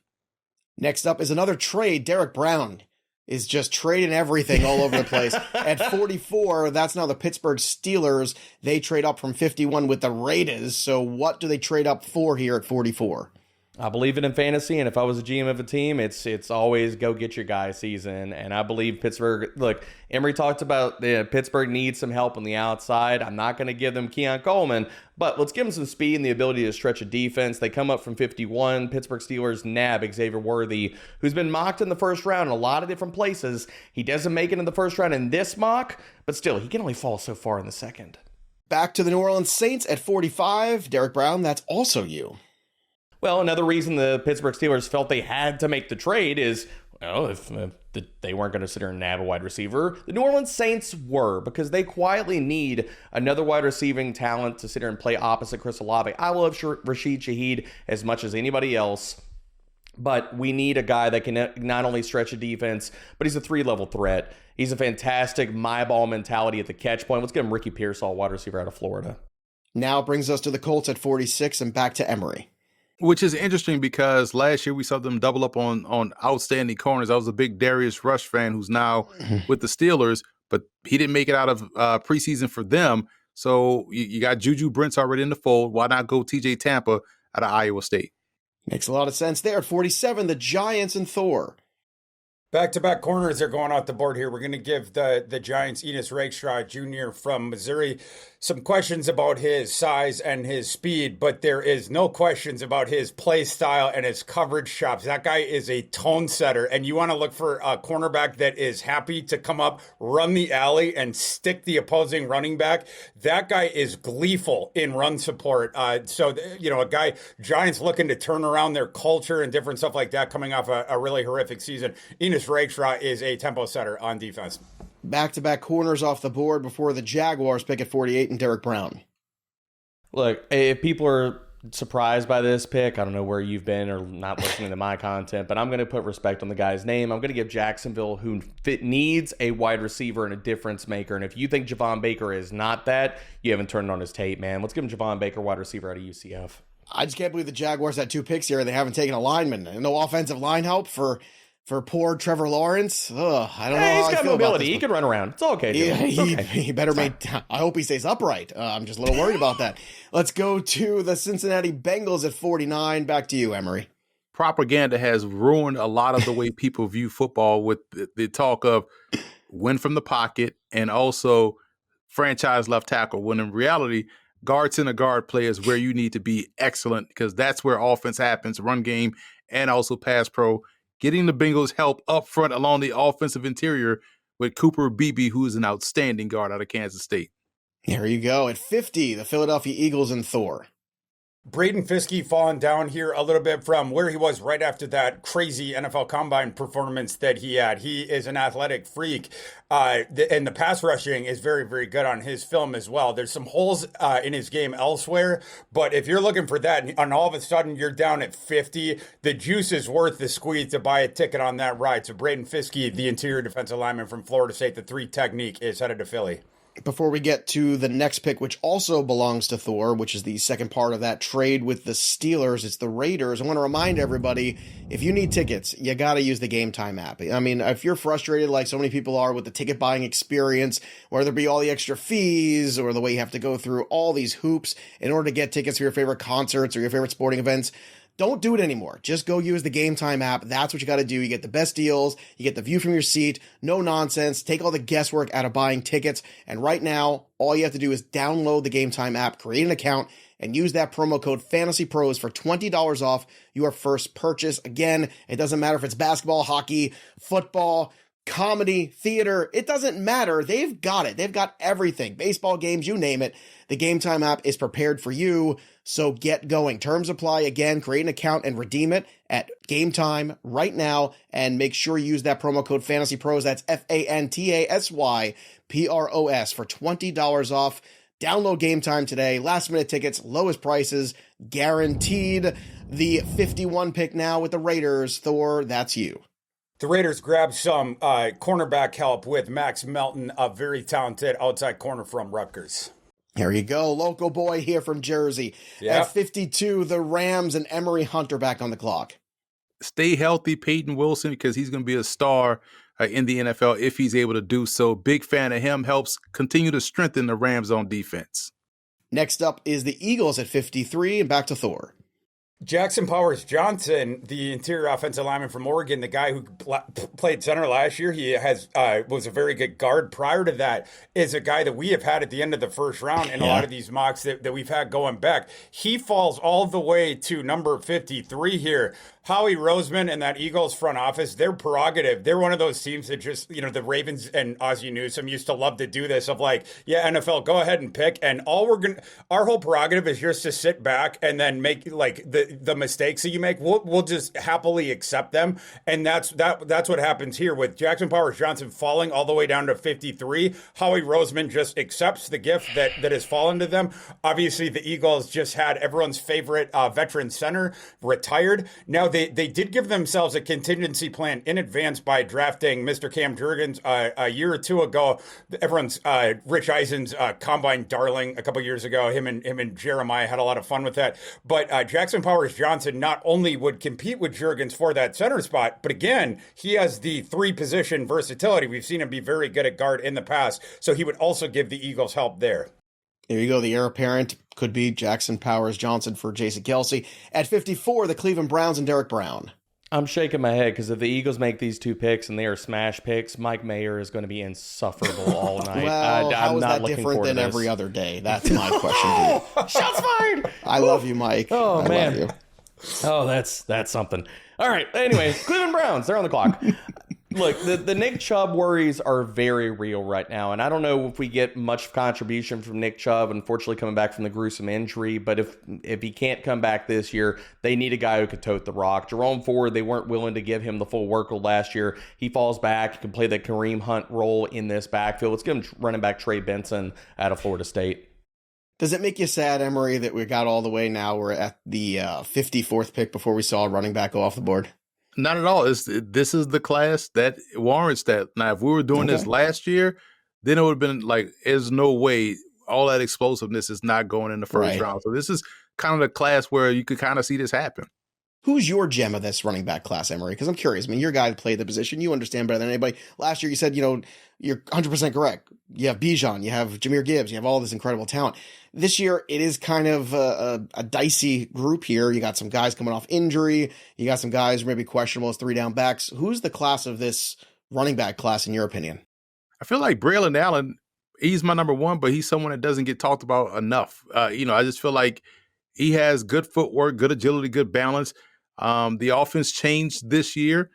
Next up is another trade. Derek Brown is just trading everything all over the place. At 44, that's now the Pittsburgh Steelers. They trade up from 51 with the Raiders. So what do they trade up for here at 44? I believe it in fantasy, and if I was a GM of a team, it's always go get your guy season. And I believe Pittsburgh, look, Emory talked about Pittsburgh needs some help on the outside. I'm not going to give them Keon Coleman, but let's give them some speed and the ability to stretch a defense. They come up from 51. Pittsburgh Steelers nab Xavier Worthy, who's been mocked in the first round in a lot of different places. He doesn't make it in the first round in this mock, but still, he can only fall so far in the second. Back to the New Orleans Saints at 45. Derek Brown, that's also you. Well, another reason the Pittsburgh Steelers felt they had to make the trade is, well, if they weren't going to sit there and nab a wide receiver, the New Orleans Saints were, because they quietly need another wide receiving talent to sit there and play opposite Chris Olave. I love Rashid Shaheed as much as anybody else, but we need a guy that can not only stretch a defense, but he's a three-level threat. He's a fantastic my ball mentality at the catch point. Let's give him Ricky Pearsall, wide receiver out of Florida. Now it brings us to the Colts at 46 and back to Emory. Which is interesting because last year we saw them double up on outstanding corners. I was a big Darius Rush fan who's now with the Steelers, but he didn't make it out of preseason for them. So you got Juju Brents already in the fold. Why not go TJ Tampa out of Iowa State? Makes a lot of sense there. At 47, the Giants and Thor. Back-to-back corners are going off the board here. We're going to give the Giants Enos Rakestraw Jr. from Missouri some questions about his size and his speed, but there is no questions about his play style and his coverage chops. That guy is a tone setter, and you want to look for a cornerback that is happy to come up, run the alley, and stick the opposing running back. That guy is gleeful in run support. So, a guy, Giants looking to turn around their culture and different stuff like that coming off a really horrific season. Enos Dennis Ragshaw is a tempo setter on defense. Back-to-back corners off the board before the Jaguars pick at 48 and Derek Brown. Look, if people are surprised by this pick, I don't know where you've been or not listening to my content, but I'm going to put respect on the guy's name. I'm going to give Jacksonville, who needs a wide receiver and a difference maker. And if you think Javon Baker is not that, you haven't turned on his tape, man. Let's give him Javon Baker, wide receiver out of UCF. I just can't believe the Jaguars had 2 picks here and they haven't taken a lineman. And no offensive line help for poor Trevor Lawrence. Ugh, I don't know how He's I got feel mobility. about this. He can run around. It's okay. He better make. I hope he stays upright. I'm just a little worried about that. Let's go to the Cincinnati Bengals at 49. Back to you, Emory. Propaganda has ruined a lot of the way people view football with the talk of win from the pocket and also franchise left tackle, when in reality, guard center guard play is where you need to be excellent, because that's where offense happens, run game and also pass pro. Getting the Bengals help up front along the offensive interior with Cooper Beebe, who is an outstanding guard out of Kansas State. Here you go. At 50, the Philadelphia Eagles and Thor. Braden Fiske falling down here a little bit from where he was right after that crazy NFL Combine performance that he had. He is an athletic freak, and the pass rushing is very, very good on his film as well. There's some holes in his game elsewhere, but if you're looking for that, and all of a sudden you're down at 50, the juice is worth the squeeze to buy a ticket on that ride. So Braden Fiske, the interior defensive lineman from Florida State, the 3 technique, is headed to Philly. Before we get to the next pick, which also belongs to Thor, which is the second part of that trade with the Steelers, it's the Raiders. I want to remind everybody, if you need tickets, you got to use the Game Time app. I mean, if you're frustrated like so many people are with the ticket buying experience, whether it be all the extra fees or the way you have to go through all these hoops in order to get tickets for your favorite concerts or your favorite sporting events, don't do it anymore. Just go use the Game Time app. That's what you got to do. You get the best deals. You get the view from your seat. No nonsense. Take all the guesswork out of buying tickets. And right now, all you have to do is download the Game Time app, create an account, and use that promo code FantasyPros for $20 off your first purchase. Again, it doesn't matter if it's basketball, hockey, football, comedy, theater. It doesn't matter. They've got it. They've got everything. Baseball games, you name it. The Game Time app is prepared for you. So get going. Terms apply. Again, create an account and redeem it at Game Time right now. And make sure you use that promo code FantasyPros. That's FANTASYPROS for $20 off. Download Game Time today. Last minute tickets, lowest prices, guaranteed. The 51 pick now with the Raiders. Thor, that's you. The Raiders grabbed some cornerback help with Max Melton, a very talented outside corner from Rutgers. Here you go. Local boy here from Jersey. Yep. At 52, the Rams and Emory Hunt are back on the clock. Stay healthy, Peyton Wilson, because he's going to be a star in the NFL if he's able to do so. Big fan of him. Helps continue to strengthen the Rams on defense. Next up is the Eagles at 53, and back to Thor. Jackson Powers Johnson, the interior offensive lineman from Oregon, the guy who played center last year, he was a very good guard. Prior to that, is a guy that we have had at the end of the first round in a lot of these mocks that we've had going back. He falls all the way to number 53 here. Howie Roseman and that Eagles front office, their prerogative. They're one of those teams that just, the Ravens and Ozzie Newsome used to love to do this of like, yeah, NFL, go ahead and pick. And our whole prerogative is just to sit back and then make like the mistakes that you make. We'll just happily accept them. And that's what happens here with Jackson Powers Johnson falling all the way down to 53. Howie Roseman just accepts the gift that has fallen to them. Obviously, the Eagles just had everyone's favorite veteran center retired. Now, they did give themselves a contingency plan in advance by drafting Mr. Cam Jurgens a year or two ago. Everyone's Rich Eisen's combine darling a couple years ago. Him and Jeremiah had a lot of fun with that. But Jackson Powers Johnson not only would compete with Jurgens for that center spot, but again, he has the 3-position versatility. We've seen him be very good at guard in the past. So he would also give the Eagles help there. There you go. The heir apparent could be Jackson Powers Johnson for Jason Kelsey. At 54, the Cleveland Browns and Derek Brown. I'm shaking my head because if the Eagles make these 2 picks and they are smash picks, Mike Mayer is going to be insufferable all night. Well, how I'm is not that different than every other day? That's my question to you. Shots fired! I love you, Mike. Oh, man. Love you. Oh, that's something. All right. Anyway, Cleveland Browns, they're on the clock. Look, the Nick Chubb worries are very real right now, and I don't know if we get much contribution from Nick Chubb, unfortunately coming back from the gruesome injury, but if he can't come back this year, they need a guy who could tote the rock. Jerome Ford, they weren't willing to give him the full workload last year. He falls back, he can play the Kareem Hunt role in this backfield. Let's give him running back Trey Benson out of Florida State. Does it make you sad, Emory, that we got all the way now? We're at the 54th pick before we saw a running back go off the board? Not at all. This is the class that warrants that. Now, if we were doing this last year, then it would have been like, there's no way all that explosiveness is not going in the first round. So this is kind of the class where you could kind of see this happen. Who's your gem of this running back class, Emory? Because I'm curious. I mean, you're a guy who played the position. You understand better than anybody. Last year, you said, you're 100% correct. You have Bijan, you have Jahmyr Gibbs, you have all this incredible talent. This year, it is kind of a dicey group here. You got some guys coming off injury. You got some guys who may be questionable as 3-down backs. Who's the class of this running back class, in your opinion? I feel like Braylon Allen, he's my number one, but he's someone that doesn't get talked about enough. I just feel like he has good footwork, good agility, good balance. The offense changed this year.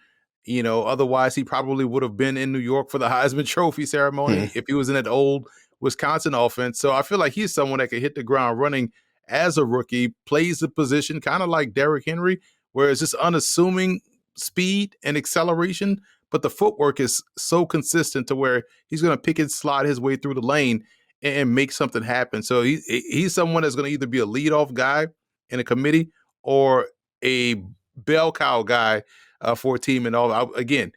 Otherwise he probably would have been in New York for the Heisman Trophy ceremony if he was in that old Wisconsin offense. So I feel like he's someone that can hit the ground running as a rookie, plays the position kind of like Derrick Henry, where it's just unassuming speed and acceleration, but the footwork is so consistent to where he's going to pick and slide his way through the lane and make something happen. So he's someone that's going to either be a leadoff guy in a committee or a bell cow guy for a team. And all again,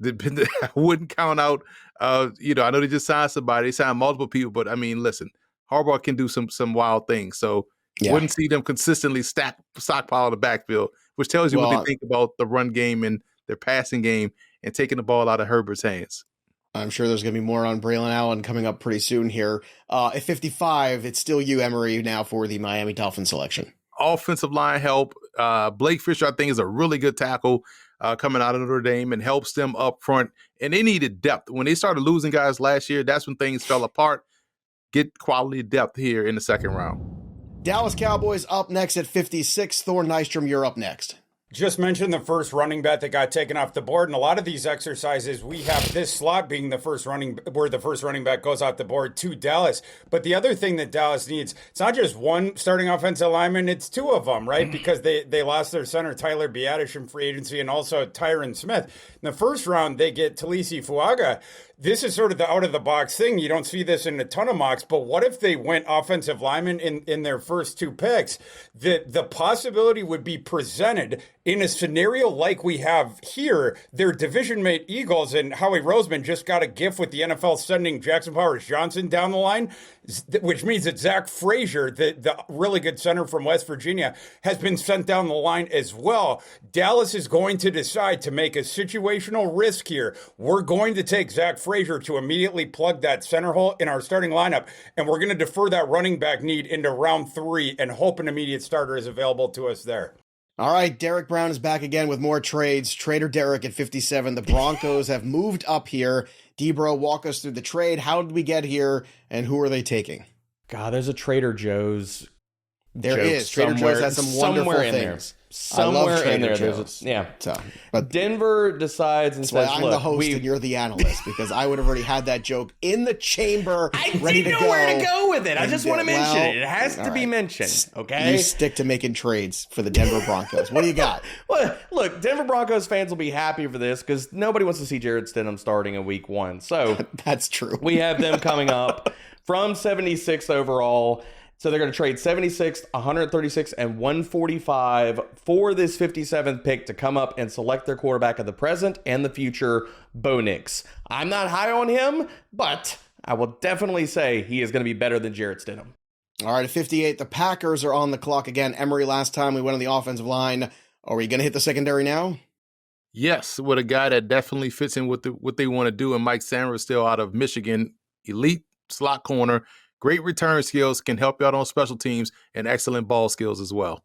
I wouldn't count out. I know they just signed somebody. They signed multiple people, but I mean, listen, Harbaugh can do some wild things. So wouldn't see them consistently stockpile the backfield, which tells you what they think about the run game and their passing game and taking the ball out of Herbert's hands. I'm sure there's going to be more on Braylon Allen coming up pretty soon here. At 55, it's still you, Emory, now for the Miami Dolphins selection. Offensive line help. Blake Fisher, I think, is a really good tackle coming out of Notre Dame and helps them up front. And they needed depth. When they started losing guys last year, that's when things fell apart. Get quality depth here in the second round. Dallas Cowboys up next at 56. Thor Nystrom, you're up next. Just mentioned the first running back that got taken off the board. And a lot of these exercises, we have this slot being where the first running back goes off the board to Dallas. But the other thing that Dallas needs, it's not just one starting offensive lineman, it's two of them, right? Because they lost their center, Tyler Biadasz, in free agency, and also Tyron Smith. In the first round, they get Talisi Fuaga. This is sort of the out-of-the-box thing. You don't see this in a ton of mocks, but what if they went offensive lineman in their first two picks? The possibility would be presented in a scenario like we have here. Their division mate Eagles and Howie Roseman just got a gift with the NFL sending Jackson Powers-Johnson down the line, which means that Zach Frazier, the really good center from West Virginia, has been sent down the line as well. Dallas is going to decide to make a situational risk here. We're going to take Zach Frazier to immediately plug that center hole in our starting lineup, and we're going to defer that running back need into round 3 and hope an immediate starter is available to us there. All right, Derek Brown is back again with more trades. Trader Derek at 57. The Broncos have moved up here. Debro, walk us through the trade. How did we get here, and who are they taking? God, there's a Trader Joe's. There is. Trader Joe's has some wonderful things. Somewhere in there, but Denver decides and says, I'm the host and you're the analyst, because I would have already had that joke in the chamber ready to go. I didn't know where to go with it. I just want to mention it. It has to be mentioned, okay? You stick to making trades for the Denver Broncos. What do you got? Well, look, Denver Broncos fans will be happy for this because nobody wants to see Jared Stidham starting in week 1. So that's true. We have them coming up from 76th overall. So they're going to trade 76, 136, and 145 for this 57th pick to come up and select their quarterback of the present and the future, Bo Nix. I'm not high on him, but I will definitely say he is going to be better than Jarrett Stidham. All right, at 58, the Packers are on the clock again. Emory, last time we went on the offensive line. Are we going to hit the secondary now? Yes, with a guy that definitely fits in with what they want to do, and Mike Sanders still out of Michigan, elite slot corner. Great return skills, can help you out on special teams, and excellent ball skills as well.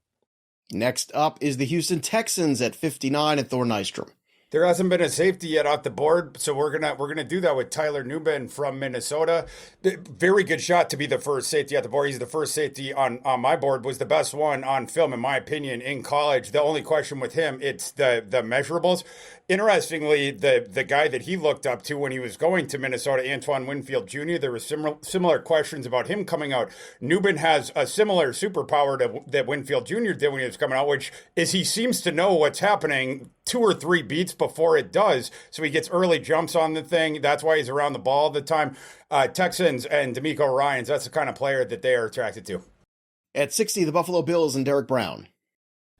Next up is the Houston Texans at 59 and Thor Nystrom. There hasn't been a safety yet off the board, so we're gonna do that with Tyler Nubin from Minnesota. Very good shot to be the first safety at the board. He's the first safety on my board, was the best one on film, in my opinion, in college. The only question with him, it's the measurables. Interestingly, the guy that he looked up to when he was going to Minnesota, Antoine Winfield Jr., there were similar questions about him coming out. Newman has a similar superpower that Winfield Jr. did when he was coming out, which is he seems to know what's happening 2 or 3 beats before it does. So he gets early jumps on the thing. That's why he's around the ball all the time. Texans and D'Amico Ryans, that's the kind of player that they are attracted to. At 60, the Buffalo Bills and Derek Brown.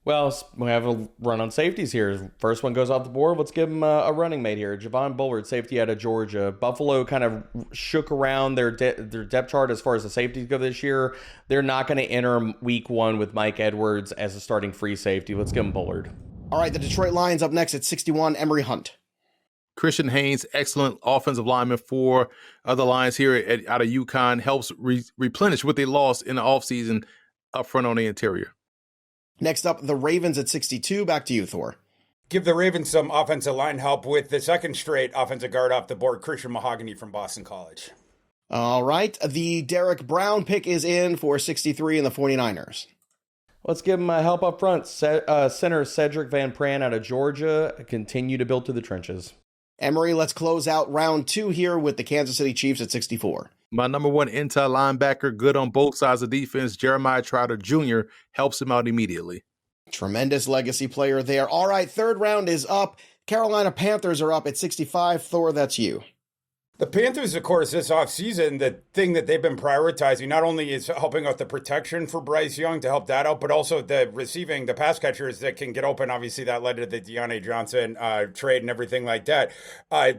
Well, we have a run on safeties here. First one goes off the board. Let's give him a running mate here. Javon Bullard, safety out of Georgia. Buffalo kind of shook around their depth chart as far as the safeties go this year. They're not going to enter week 1 with Mike Edwards as a starting free safety. Let's give him Bullard. All right, the Detroit Lions up next at 61, Emory Hunt. Christian Haynes, excellent offensive lineman for the Lions here out of UConn, helps replenish what they lost in the offseason up front on the interior. Next up, the Ravens at 62. Back to you, Thor. Give the Ravens some offensive line help with the second straight offensive guard off the board, Christian Mahogany from Boston College. All right, the Derek Brown pick is in for 63 in the 49ers. Let's give him help up front. Center Cedric Van Pran out of Georgia. Continue to build to the trenches. Emory, let's close out round 2 here with the Kansas City Chiefs at 64. My number 1 inside linebacker, good on both sides of defense, Jeremiah Trotter Jr., helps him out immediately. Tremendous legacy player there. All right, third round is up. Carolina Panthers are up at 65. Thor, that's you. The Panthers, of course, this offseason, the thing that they've been prioritizing not only is helping out the protection for Bryce Young to help that out, but also the receiving, the pass catchers that can get open. Obviously, that led to the Deontay Johnson trade and everything like that.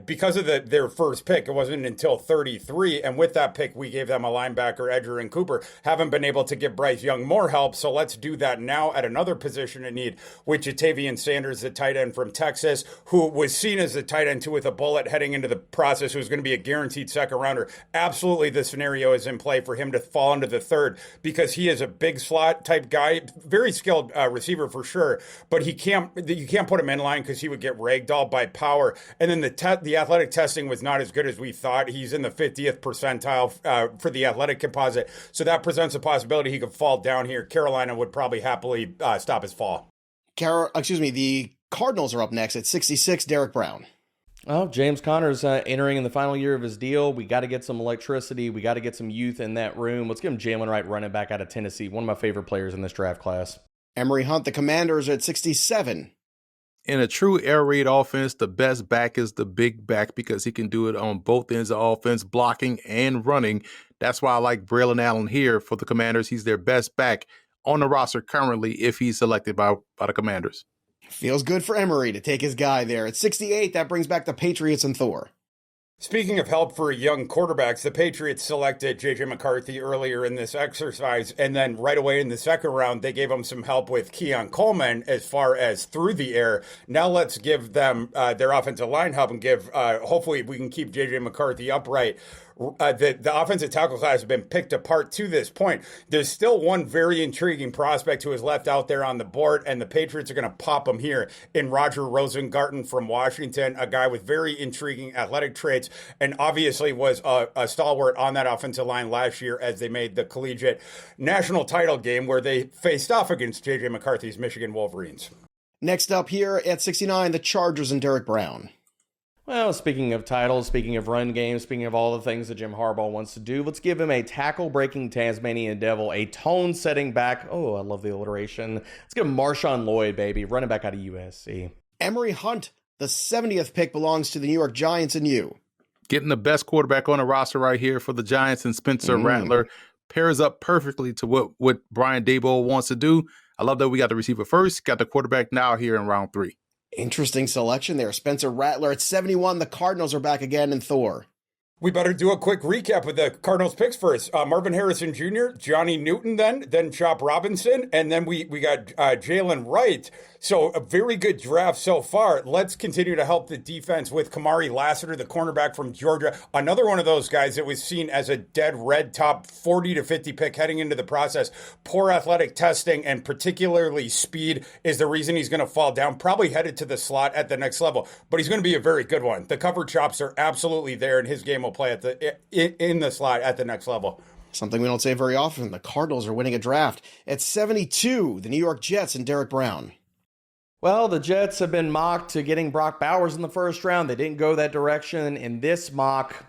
Because of their first pick, it wasn't until 33, and with that pick, we gave them a linebacker, Edgerrin Cooper. Haven't been able to give Bryce Young more help, so let's do that now at another position in need, with Jatavian Sanders, the tight end from Texas, who was seen as the tight end, too, with a bullet heading into the process, who's going to be a guaranteed second rounder. Absolutely, the scenario is in play for him to fall into the third because he is a big slot type guy, very skilled receiver for sure, but you can't put him in line because he would get ragdolled by power. And then the athletic testing was not as good as we thought. He's in the 50th percentile for the athletic composite, so that presents a possibility he could fall down here. Carolina would probably happily stop his fall. The Cardinals are up next at 66, Derek Brown. Well, James Conner's entering in the final year of his deal. We got to get some electricity. We got to get some youth in that room. Let's give him Jalen Wright, running back out of Tennessee, one of my favorite players in this draft class. Emory Hunt, the Commanders, are at 67. In a true air raid offense, the best back is the big back because he can do it on both ends of offense, blocking and running. That's why I like Braylon Allen here for the Commanders. He's their best back on the roster currently if he's selected by the Commanders. Feels good for Emory to take his guy there. At 68, that brings back the Patriots and Thor. Speaking of help for young quarterbacks, the Patriots selected J.J. McCarthy earlier in this exercise, and then right away in the second round, they gave him some help with Keon Coleman as far as through the air. Now let's give them their offensive line help and hopefully we can keep J.J. McCarthy upright. The offensive tackle class has been picked apart to this point. There's still one very intriguing prospect who is left out there on the board, and the Patriots are going to pop him here in Roger Rosengarten from Washington, a guy with very intriguing athletic traits, and obviously was a stalwart on that offensive line last year as they made the collegiate national title game where they faced off against J.J. McCarthy's Michigan Wolverines. Next up here at 69, the Chargers and Derek Brown. Well, speaking of titles, speaking of run games, speaking of all the things that Jim Harbaugh wants to do, let's give him a tackle-breaking Tasmanian Devil, a tone-setting back. Oh, I love the alliteration. Let's give him Marshawn Lloyd, baby, running back out of USC. Emory Hunt, the 70th pick, belongs to the New York Giants and you. Getting the best quarterback on the roster right here for the Giants and Spencer Rattler pairs up perfectly to what Brian Daboll wants to do. I love that we got the receiver first, got the quarterback now here in round 3. Interesting selection there. Spencer Rattler at 71. The Cardinals are back again, and Thor. We better do a quick recap of the Cardinals picks first. Marvin Harrison Jr., Johnny Newton then Chop Robinson, and then we got Jalen Wright. So a very good draft so far. Let's continue to help the defense with Kamari Lassiter, the cornerback from Georgia. Another one of those guys that was seen as a dead red top 40 to 50 pick heading into the process. Poor athletic testing and particularly speed is the reason he's going to fall down. Probably headed to the slot at the next level, but he's going to be a very good one. The cover chops are absolutely there, and his game will play in the slot at the next level. Something we don't say very often. The Cardinals are winning a draft. At 72, the New York Jets and Derek Brown. Well, the Jets have been mocked to getting Brock Bowers in the first round. They didn't go that direction in this mock.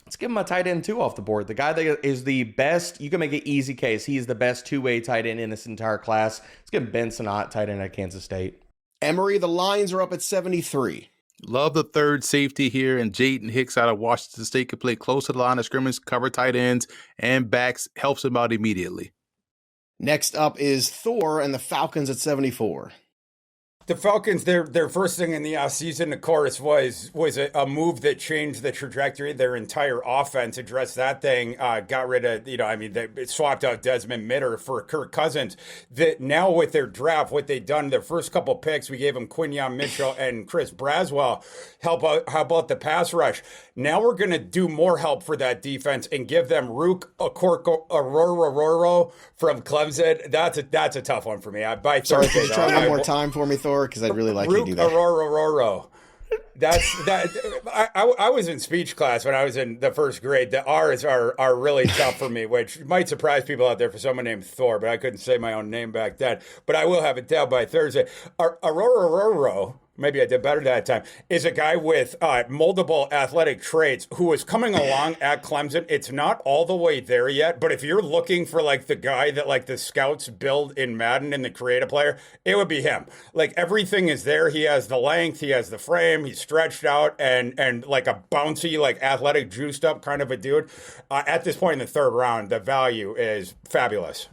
Let's give him a tight end 2 off the board. The guy that is the best, you can make an easy case. He's the best two-way tight end in this entire class. Let's give him Ben Sinnott, tight end at Kansas State. Emory, the Lions are up at 73. Love the third safety here, and Jaden Hicks out of Washington State could play close to the line of scrimmage, cover tight ends and backs, helps him out immediately. Next up is Thor and the Falcons at 74. The Falcons, their first thing in the offseason, of course, was a move that changed the trajectory of their entire offense, addressed that thing, got rid of, they swapped out Desmond Mitter for Kirk Cousins. That now with their draft, what they've done, their first couple picks, we gave them Quinyon Mitchell and Chris Braswell. How about the pass rush? Now we're going to do more help for that defense and give them Rook Aurora from Clemson. That's a tough one for me. Sorry, could you try one more time for me, Thor? Because I'd really like you to do that. Aurora. That's that. I was in speech class when I was in the first grade. The R's are really tough for me, which might surprise people out there for someone named Thor, but I couldn't say my own name back then. But I will have it down by Thursday. Aurora. Maybe I did better that time, is a guy with multiple athletic traits who was coming along at Clemson. It's not all the way there yet, but if you're looking for like the guy that like the scouts build in Madden and the creative player, it would be him. Like everything is there. He has the length, he has the frame, he's stretched out and like a bouncy, like athletic, juiced up kind of a dude. At this point in the third round, the value is fabulous.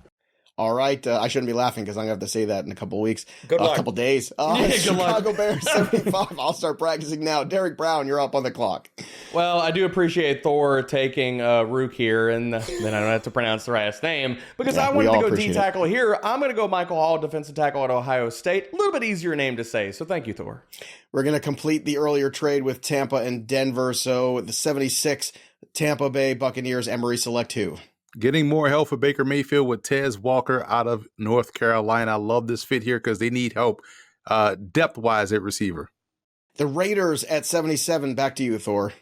All right. I shouldn't be laughing because I'm going to have to say that in a couple of weeks. Good luck. A couple days. Chicago Bears 75. I'll start practicing now. Derek Brown, you're up on the clock. Well, I do appreciate Thor taking Rook here, and then I don't have to pronounce the last name because I wanted to go D-tackle here. I'm going to go Michael Hall, defensive tackle at Ohio State. A little bit easier name to say, so thank you, Thor. We're going to complete the earlier trade with Tampa and Denver. So the 76 Tampa Bay Buccaneers, Emory, select who? Getting more help for Baker Mayfield with Tez Walker out of North Carolina. I love this fit here because they need help depth-wise at receiver. The Raiders at 77. Back to you, Thor.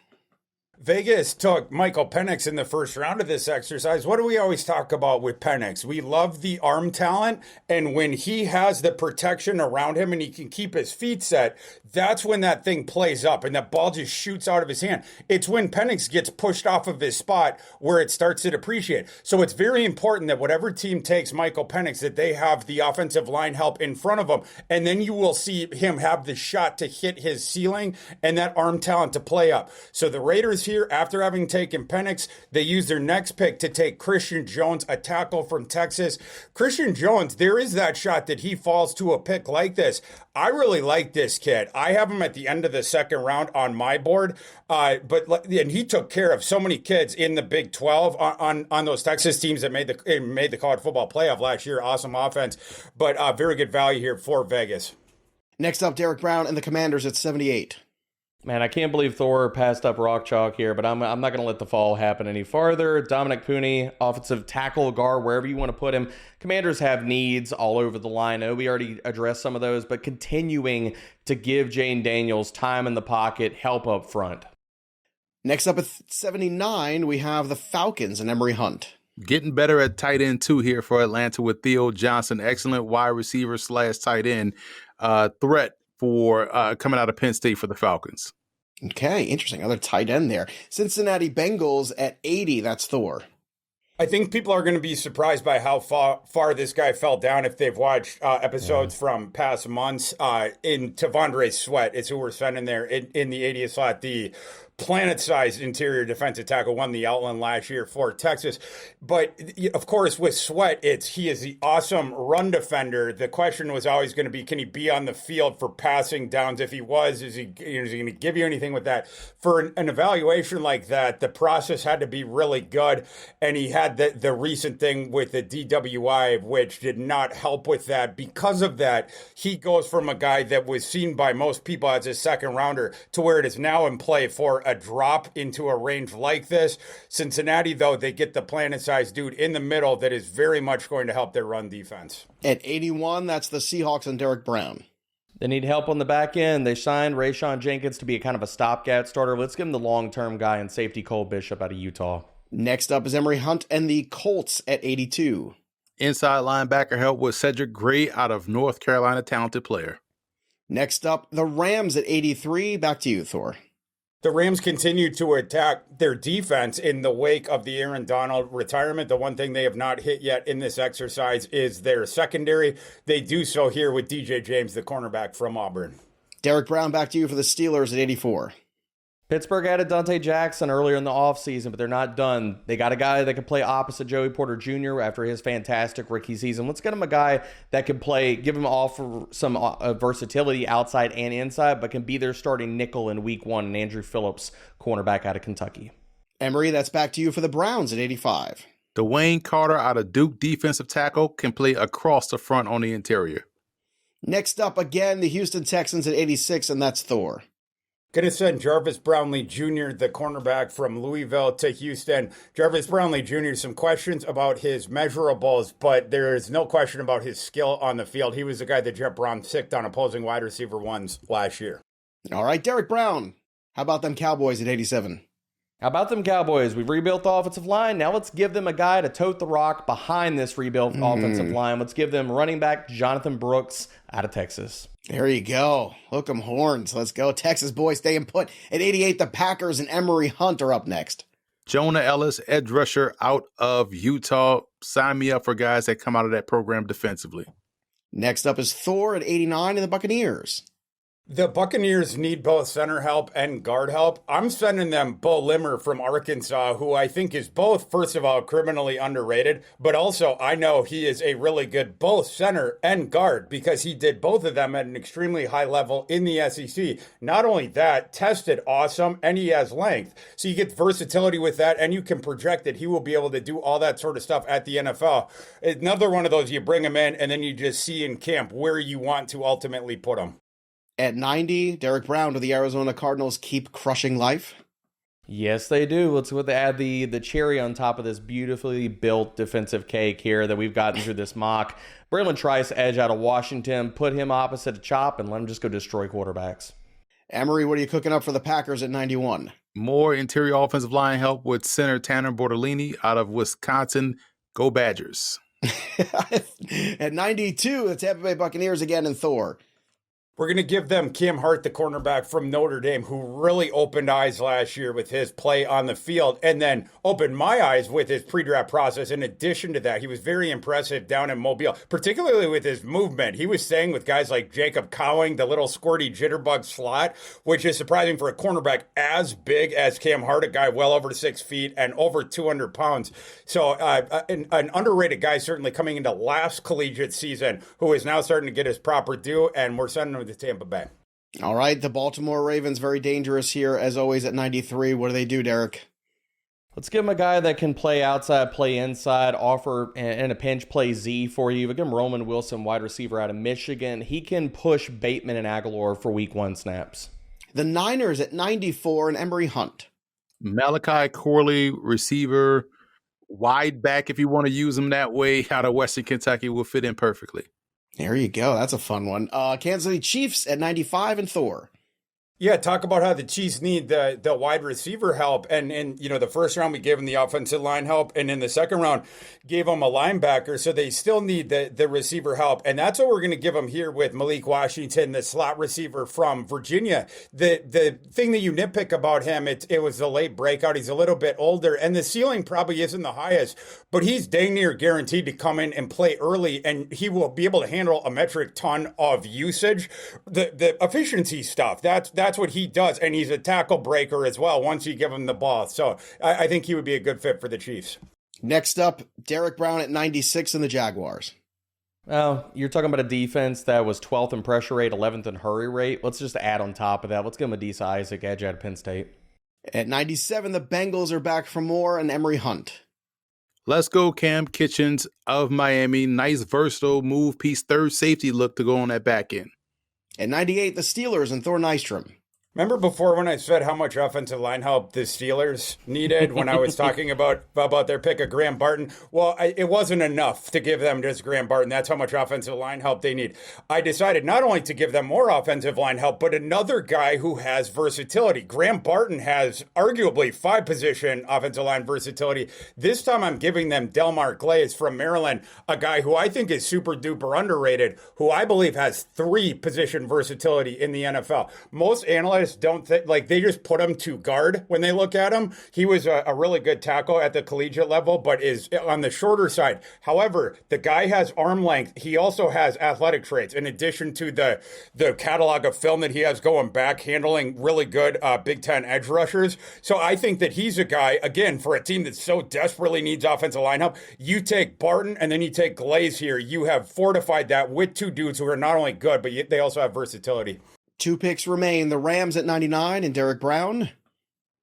Vegas took Michael Penix in the first round of this exercise. What do we always talk about with Penix? We love the arm talent, and when he has the protection around him and he can keep his feet set, that's when that thing plays up and that ball just shoots out of his hand. It's when Penix gets pushed off of his spot where it starts to depreciate. So it's very important that whatever team takes Michael Penix, that they have the offensive line help in front of him, and then you will see him have the shot to hit his ceiling and that arm talent to play up. So the Raiders here, after having taken Penix, they use their next pick to take Christian Jones, a tackle from Texas. Christian Jones, there is that shot that he falls to a pick like this. I really like this kid. I have him at the end of the second round on my board, and he took care of so many kids in the Big 12 on those Texas teams that made the college football playoff last year. Awesome offense, but very good value here for Vegas. Next up, Derek Brown and the Commanders at 78. Man, I can't believe Thor passed up Rock Chalk here, but I'm not going to let the fall happen any farther. Dominic Pooney, offensive tackle, guard, wherever you want to put him. Commanders have needs all over the line. I know we already addressed some of those, but continuing to give Jane Daniels time in the pocket, help up front. Next up at 79, we have the Falcons and Emory Hunt. Getting better at tight end 2 here for Atlanta with Theo Johnson. Excellent wide receiver / tight end threat for coming out of Penn State for the Falcons. Okay, interesting. Another tight end there. Cincinnati Bengals at 80. That's Thor. I think people are going to be surprised by how far this guy fell down if they've watched episodes from past months. In Tavondre Sweat is who we're spending there in the 80th slot. The planet-sized interior defensive tackle won the Outland last year for Texas. But, of course, with Sweat, he is the awesome run defender. The question was always going to be, can he be on the field for passing downs? If he was, is he going to give you anything with that? For an evaluation like that, the process had to be really good. And he had the recent thing with the DWI, which did not help with that. Because of that, he goes from a guy that was seen by most people as a second rounder to where it is now in play for a drop into a range like this. Cincinnati, though, they get the planet-sized dude in the middle that is very much going to help their run defense. At 81, that's the Seahawks and Derek Brown. They need help on the back end. They signed Rayshon Jenkins to be a kind of a stopgap starter. Let's give him the long-term guy in safety Cole Bishop out of Utah. Next up is Emory Hunt and the Colts at 82. Inside linebacker help with Cedric Gray out of North Carolina, talented player. Next up, the Rams at 83. Back to you, Thor. The Rams continue to attack their defense in the wake of the Aaron Donald retirement. The one thing they have not hit yet in this exercise is their secondary. They do so here with DJ James, the cornerback from Auburn. Derek Brown, back to you for the Steelers at 84. Pittsburgh added Dante Jackson earlier in the offseason, but they're not done. They got a guy that can play opposite Joey Porter Jr. after his fantastic rookie season. Let's get him a guy that can play, give him offer some versatility outside and inside, but can be their starting nickel in week 1, and Andrew Phillips, cornerback out of Kentucky. Emory, that's back to you for the Browns at 85. Dwayne Carter out of Duke, defensive tackle, can play across the front on the interior. Next up, again, the Houston Texans at 86, and that's Thor. Going to send Jarvis Brownlee Jr., the cornerback from Louisville, to Houston. Jarvis Brownlee Jr., some questions about his measurables, but there is no question about his skill on the field. He was the guy that Jeff Brown sicked on opposing wide receiver ones last year. All right, Derek Brown. How about them Cowboys at 87? How about them Cowboys? We've rebuilt the offensive line. Now let's give them a guy to tote the rock behind this rebuilt offensive line. Let's give them running back Jonathan Brooks out of Texas. There you go. Hook 'em horns. Let's go. Texas boys staying put. At 88, the Packers and Emory Hunt are up next. Jonah Ellis, edge rusher out of Utah. Sign me up for guys that come out of that program defensively. Next up is Thor at 89 and the Buccaneers. The Buccaneers need both center help and guard help. I'm sending them Bo Limmer from Arkansas, who I think is both, first of all, criminally underrated, but also I know he is a really good both center and guard because he did both of them at an extremely high level in the SEC. Not only that, tested awesome, and he has length. So you get versatility with that, and you can project that he will be able to do all that sort of stuff at the NFL. Another one of those, you bring him in, and then you just see in camp where you want to ultimately put him. At 90, Derek Brown. Do the Arizona Cardinals keep crushing life? Yes, they do. Let's add the cherry on top of this beautifully built defensive cake here that we've gotten through this mock. Braylon Trice, edge out of Washington. Put him opposite of Chop and let him just go destroy quarterbacks. Emory, what are you cooking up for the Packers at 91? More interior offensive line help with center Tanner Bortolini out of Wisconsin. Go Badgers. At 92, the Tampa Bay Buccaneers again and Thor. We're going to give them Cam Hart, the cornerback from Notre Dame, who really opened eyes last year with his play on the field and then opened my eyes with his pre-draft process. In addition to that, he was very impressive down in Mobile, particularly with his movement. He was staying with guys like Jacob Cowing, the little squirty jitterbug slot, which is surprising for a cornerback as big as Cam Hart, a guy well over 6 feet and over 200 pounds. So an underrated guy certainly coming into last collegiate season who is now starting to get his proper due, and we're sending him to Tampa Bay. All right, the Baltimore Ravens, very dangerous here, as always, at 93. What do they do, Derek? Let's give him a guy that can play outside, play inside, offer in a pinch play Z for you. We give him Roman Wilson, wide receiver out of Michigan. He can push Bateman and Aguilar for week 1 snaps. The Niners at 94 and Emory Hunt. Malachi Corley, receiver, wide back if you want to use him that way, out of Western Kentucky, will fit in perfectly. There you go. That's a fun one. Kansas City Chiefs at 95 and Thor. Yeah, talk about how the Chiefs need the wide receiver help. And the first round, we gave them the offensive line help. And in the second round, gave them a linebacker. So they still need the receiver help. And that's what we're going to give them here with Malik Washington, the slot receiver from Virginia. The thing that you nitpick about him, it was the late breakout. He's a little bit older. And the ceiling probably isn't the highest. But he's dang near guaranteed to come in and play early. And he will be able to handle a metric ton of usage. The efficiency stuff, that's what he does, and he's a tackle breaker as well once you give him the ball. So I think he would be a good fit for the Chiefs. Next up, Derek Brown at 96 and the Jaguars. Well, you're talking about a defense that was 12th in pressure rate, 11th in hurry rate. Let's just add on top of that. Let's give him Adisa Isaac, edge out of Penn State. At 97, the Bengals are back for more and Emory Hunt. Let's go Cam Kitchens of Miami. Nice versatile move piece, third safety look to go on that back end. At 98, the Steelers and Thor Nystrom. Remember before when I said how much offensive line help the Steelers needed when I was talking about their pick of Graham Barton? Well, it wasn't enough to give them just Graham Barton. That's how much offensive line help they need. I decided not only to give them more offensive line help, but another guy who has versatility. Graham Barton has arguably 5-position offensive line versatility. This time I'm giving them Delmar Glaze from Maryland, a guy who I think is super duper underrated, who I believe has 3-position versatility in the NFL. Most analysts don't think, like, they just put him to guard when they look at him. He was a really good tackle at the collegiate level, but is on the shorter side. However, the guy has arm length. He also has athletic traits in addition to the catalog of film that he has going back, handling really good Big Ten edge rushers. So I think that he's a guy, again, for a team that so desperately needs offensive line help. You take Barton and then you take Glaze here. You have fortified that with 2 dudes who are not only good, but they also have versatility. 2 picks remain. The Rams at 99 and Derek Brown.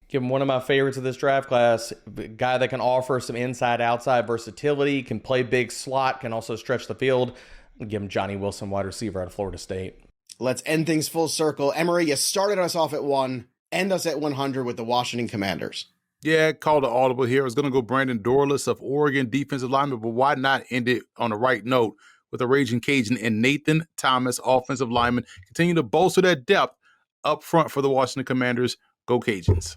Give him one of my favorites of this draft class. A guy that can offer some inside-outside versatility, can play big slot, can also stretch the field. I'll give him Johnny Wilson, wide receiver out of Florida State. Let's end things full circle. Emory, you started us off at 1, end us at 100 with the Washington Commanders. Yeah, called the audible here. I was going to go Brandon Dorlus of Oregon, defensive lineman, but why not end it on the right note with a Raging Cajun and Nathan Thomas, offensive lineman, continue to bolster that depth up front for the Washington Commanders. Go Cajuns.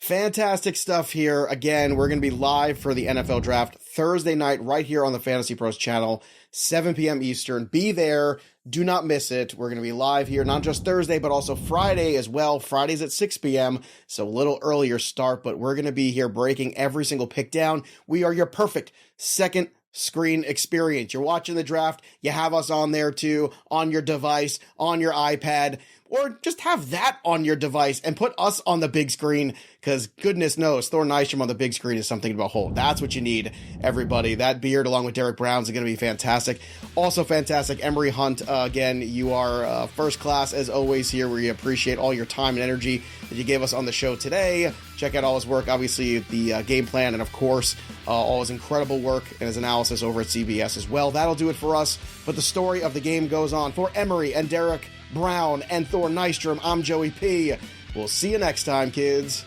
Fantastic stuff here. Again, we're going to be live for the NFL Draft Thursday night right here on the Fantasy Pros channel, 7 p.m. Eastern. Be there. Do not miss it. We're going to be live here, not just Thursday, but also Friday as well. Friday's at 6 p.m., so a little earlier start, but we're going to be here breaking every single pick down. We are your perfect second screen experience. You're watching the draft, you have us on there too, on your device, on your iPad, or just have that on your device and put us on the big screen, because goodness knows, Thor Nystrom on the big screen is something to behold. That's what you need, everybody. That beard along with Derek Brown's is going to be fantastic. Also fantastic, Emory Hunt, again, you are first class as always here. We appreciate all your time and energy that you gave us on the show today. Check out all his work, obviously the game plan, and of course, all his incredible work and his analysis over at CBS as well. That'll do it for us, but the story of the game goes on. For Emory and Derek Brown and Thor Nystrom, I'm Joey P. We'll see you next time, kids.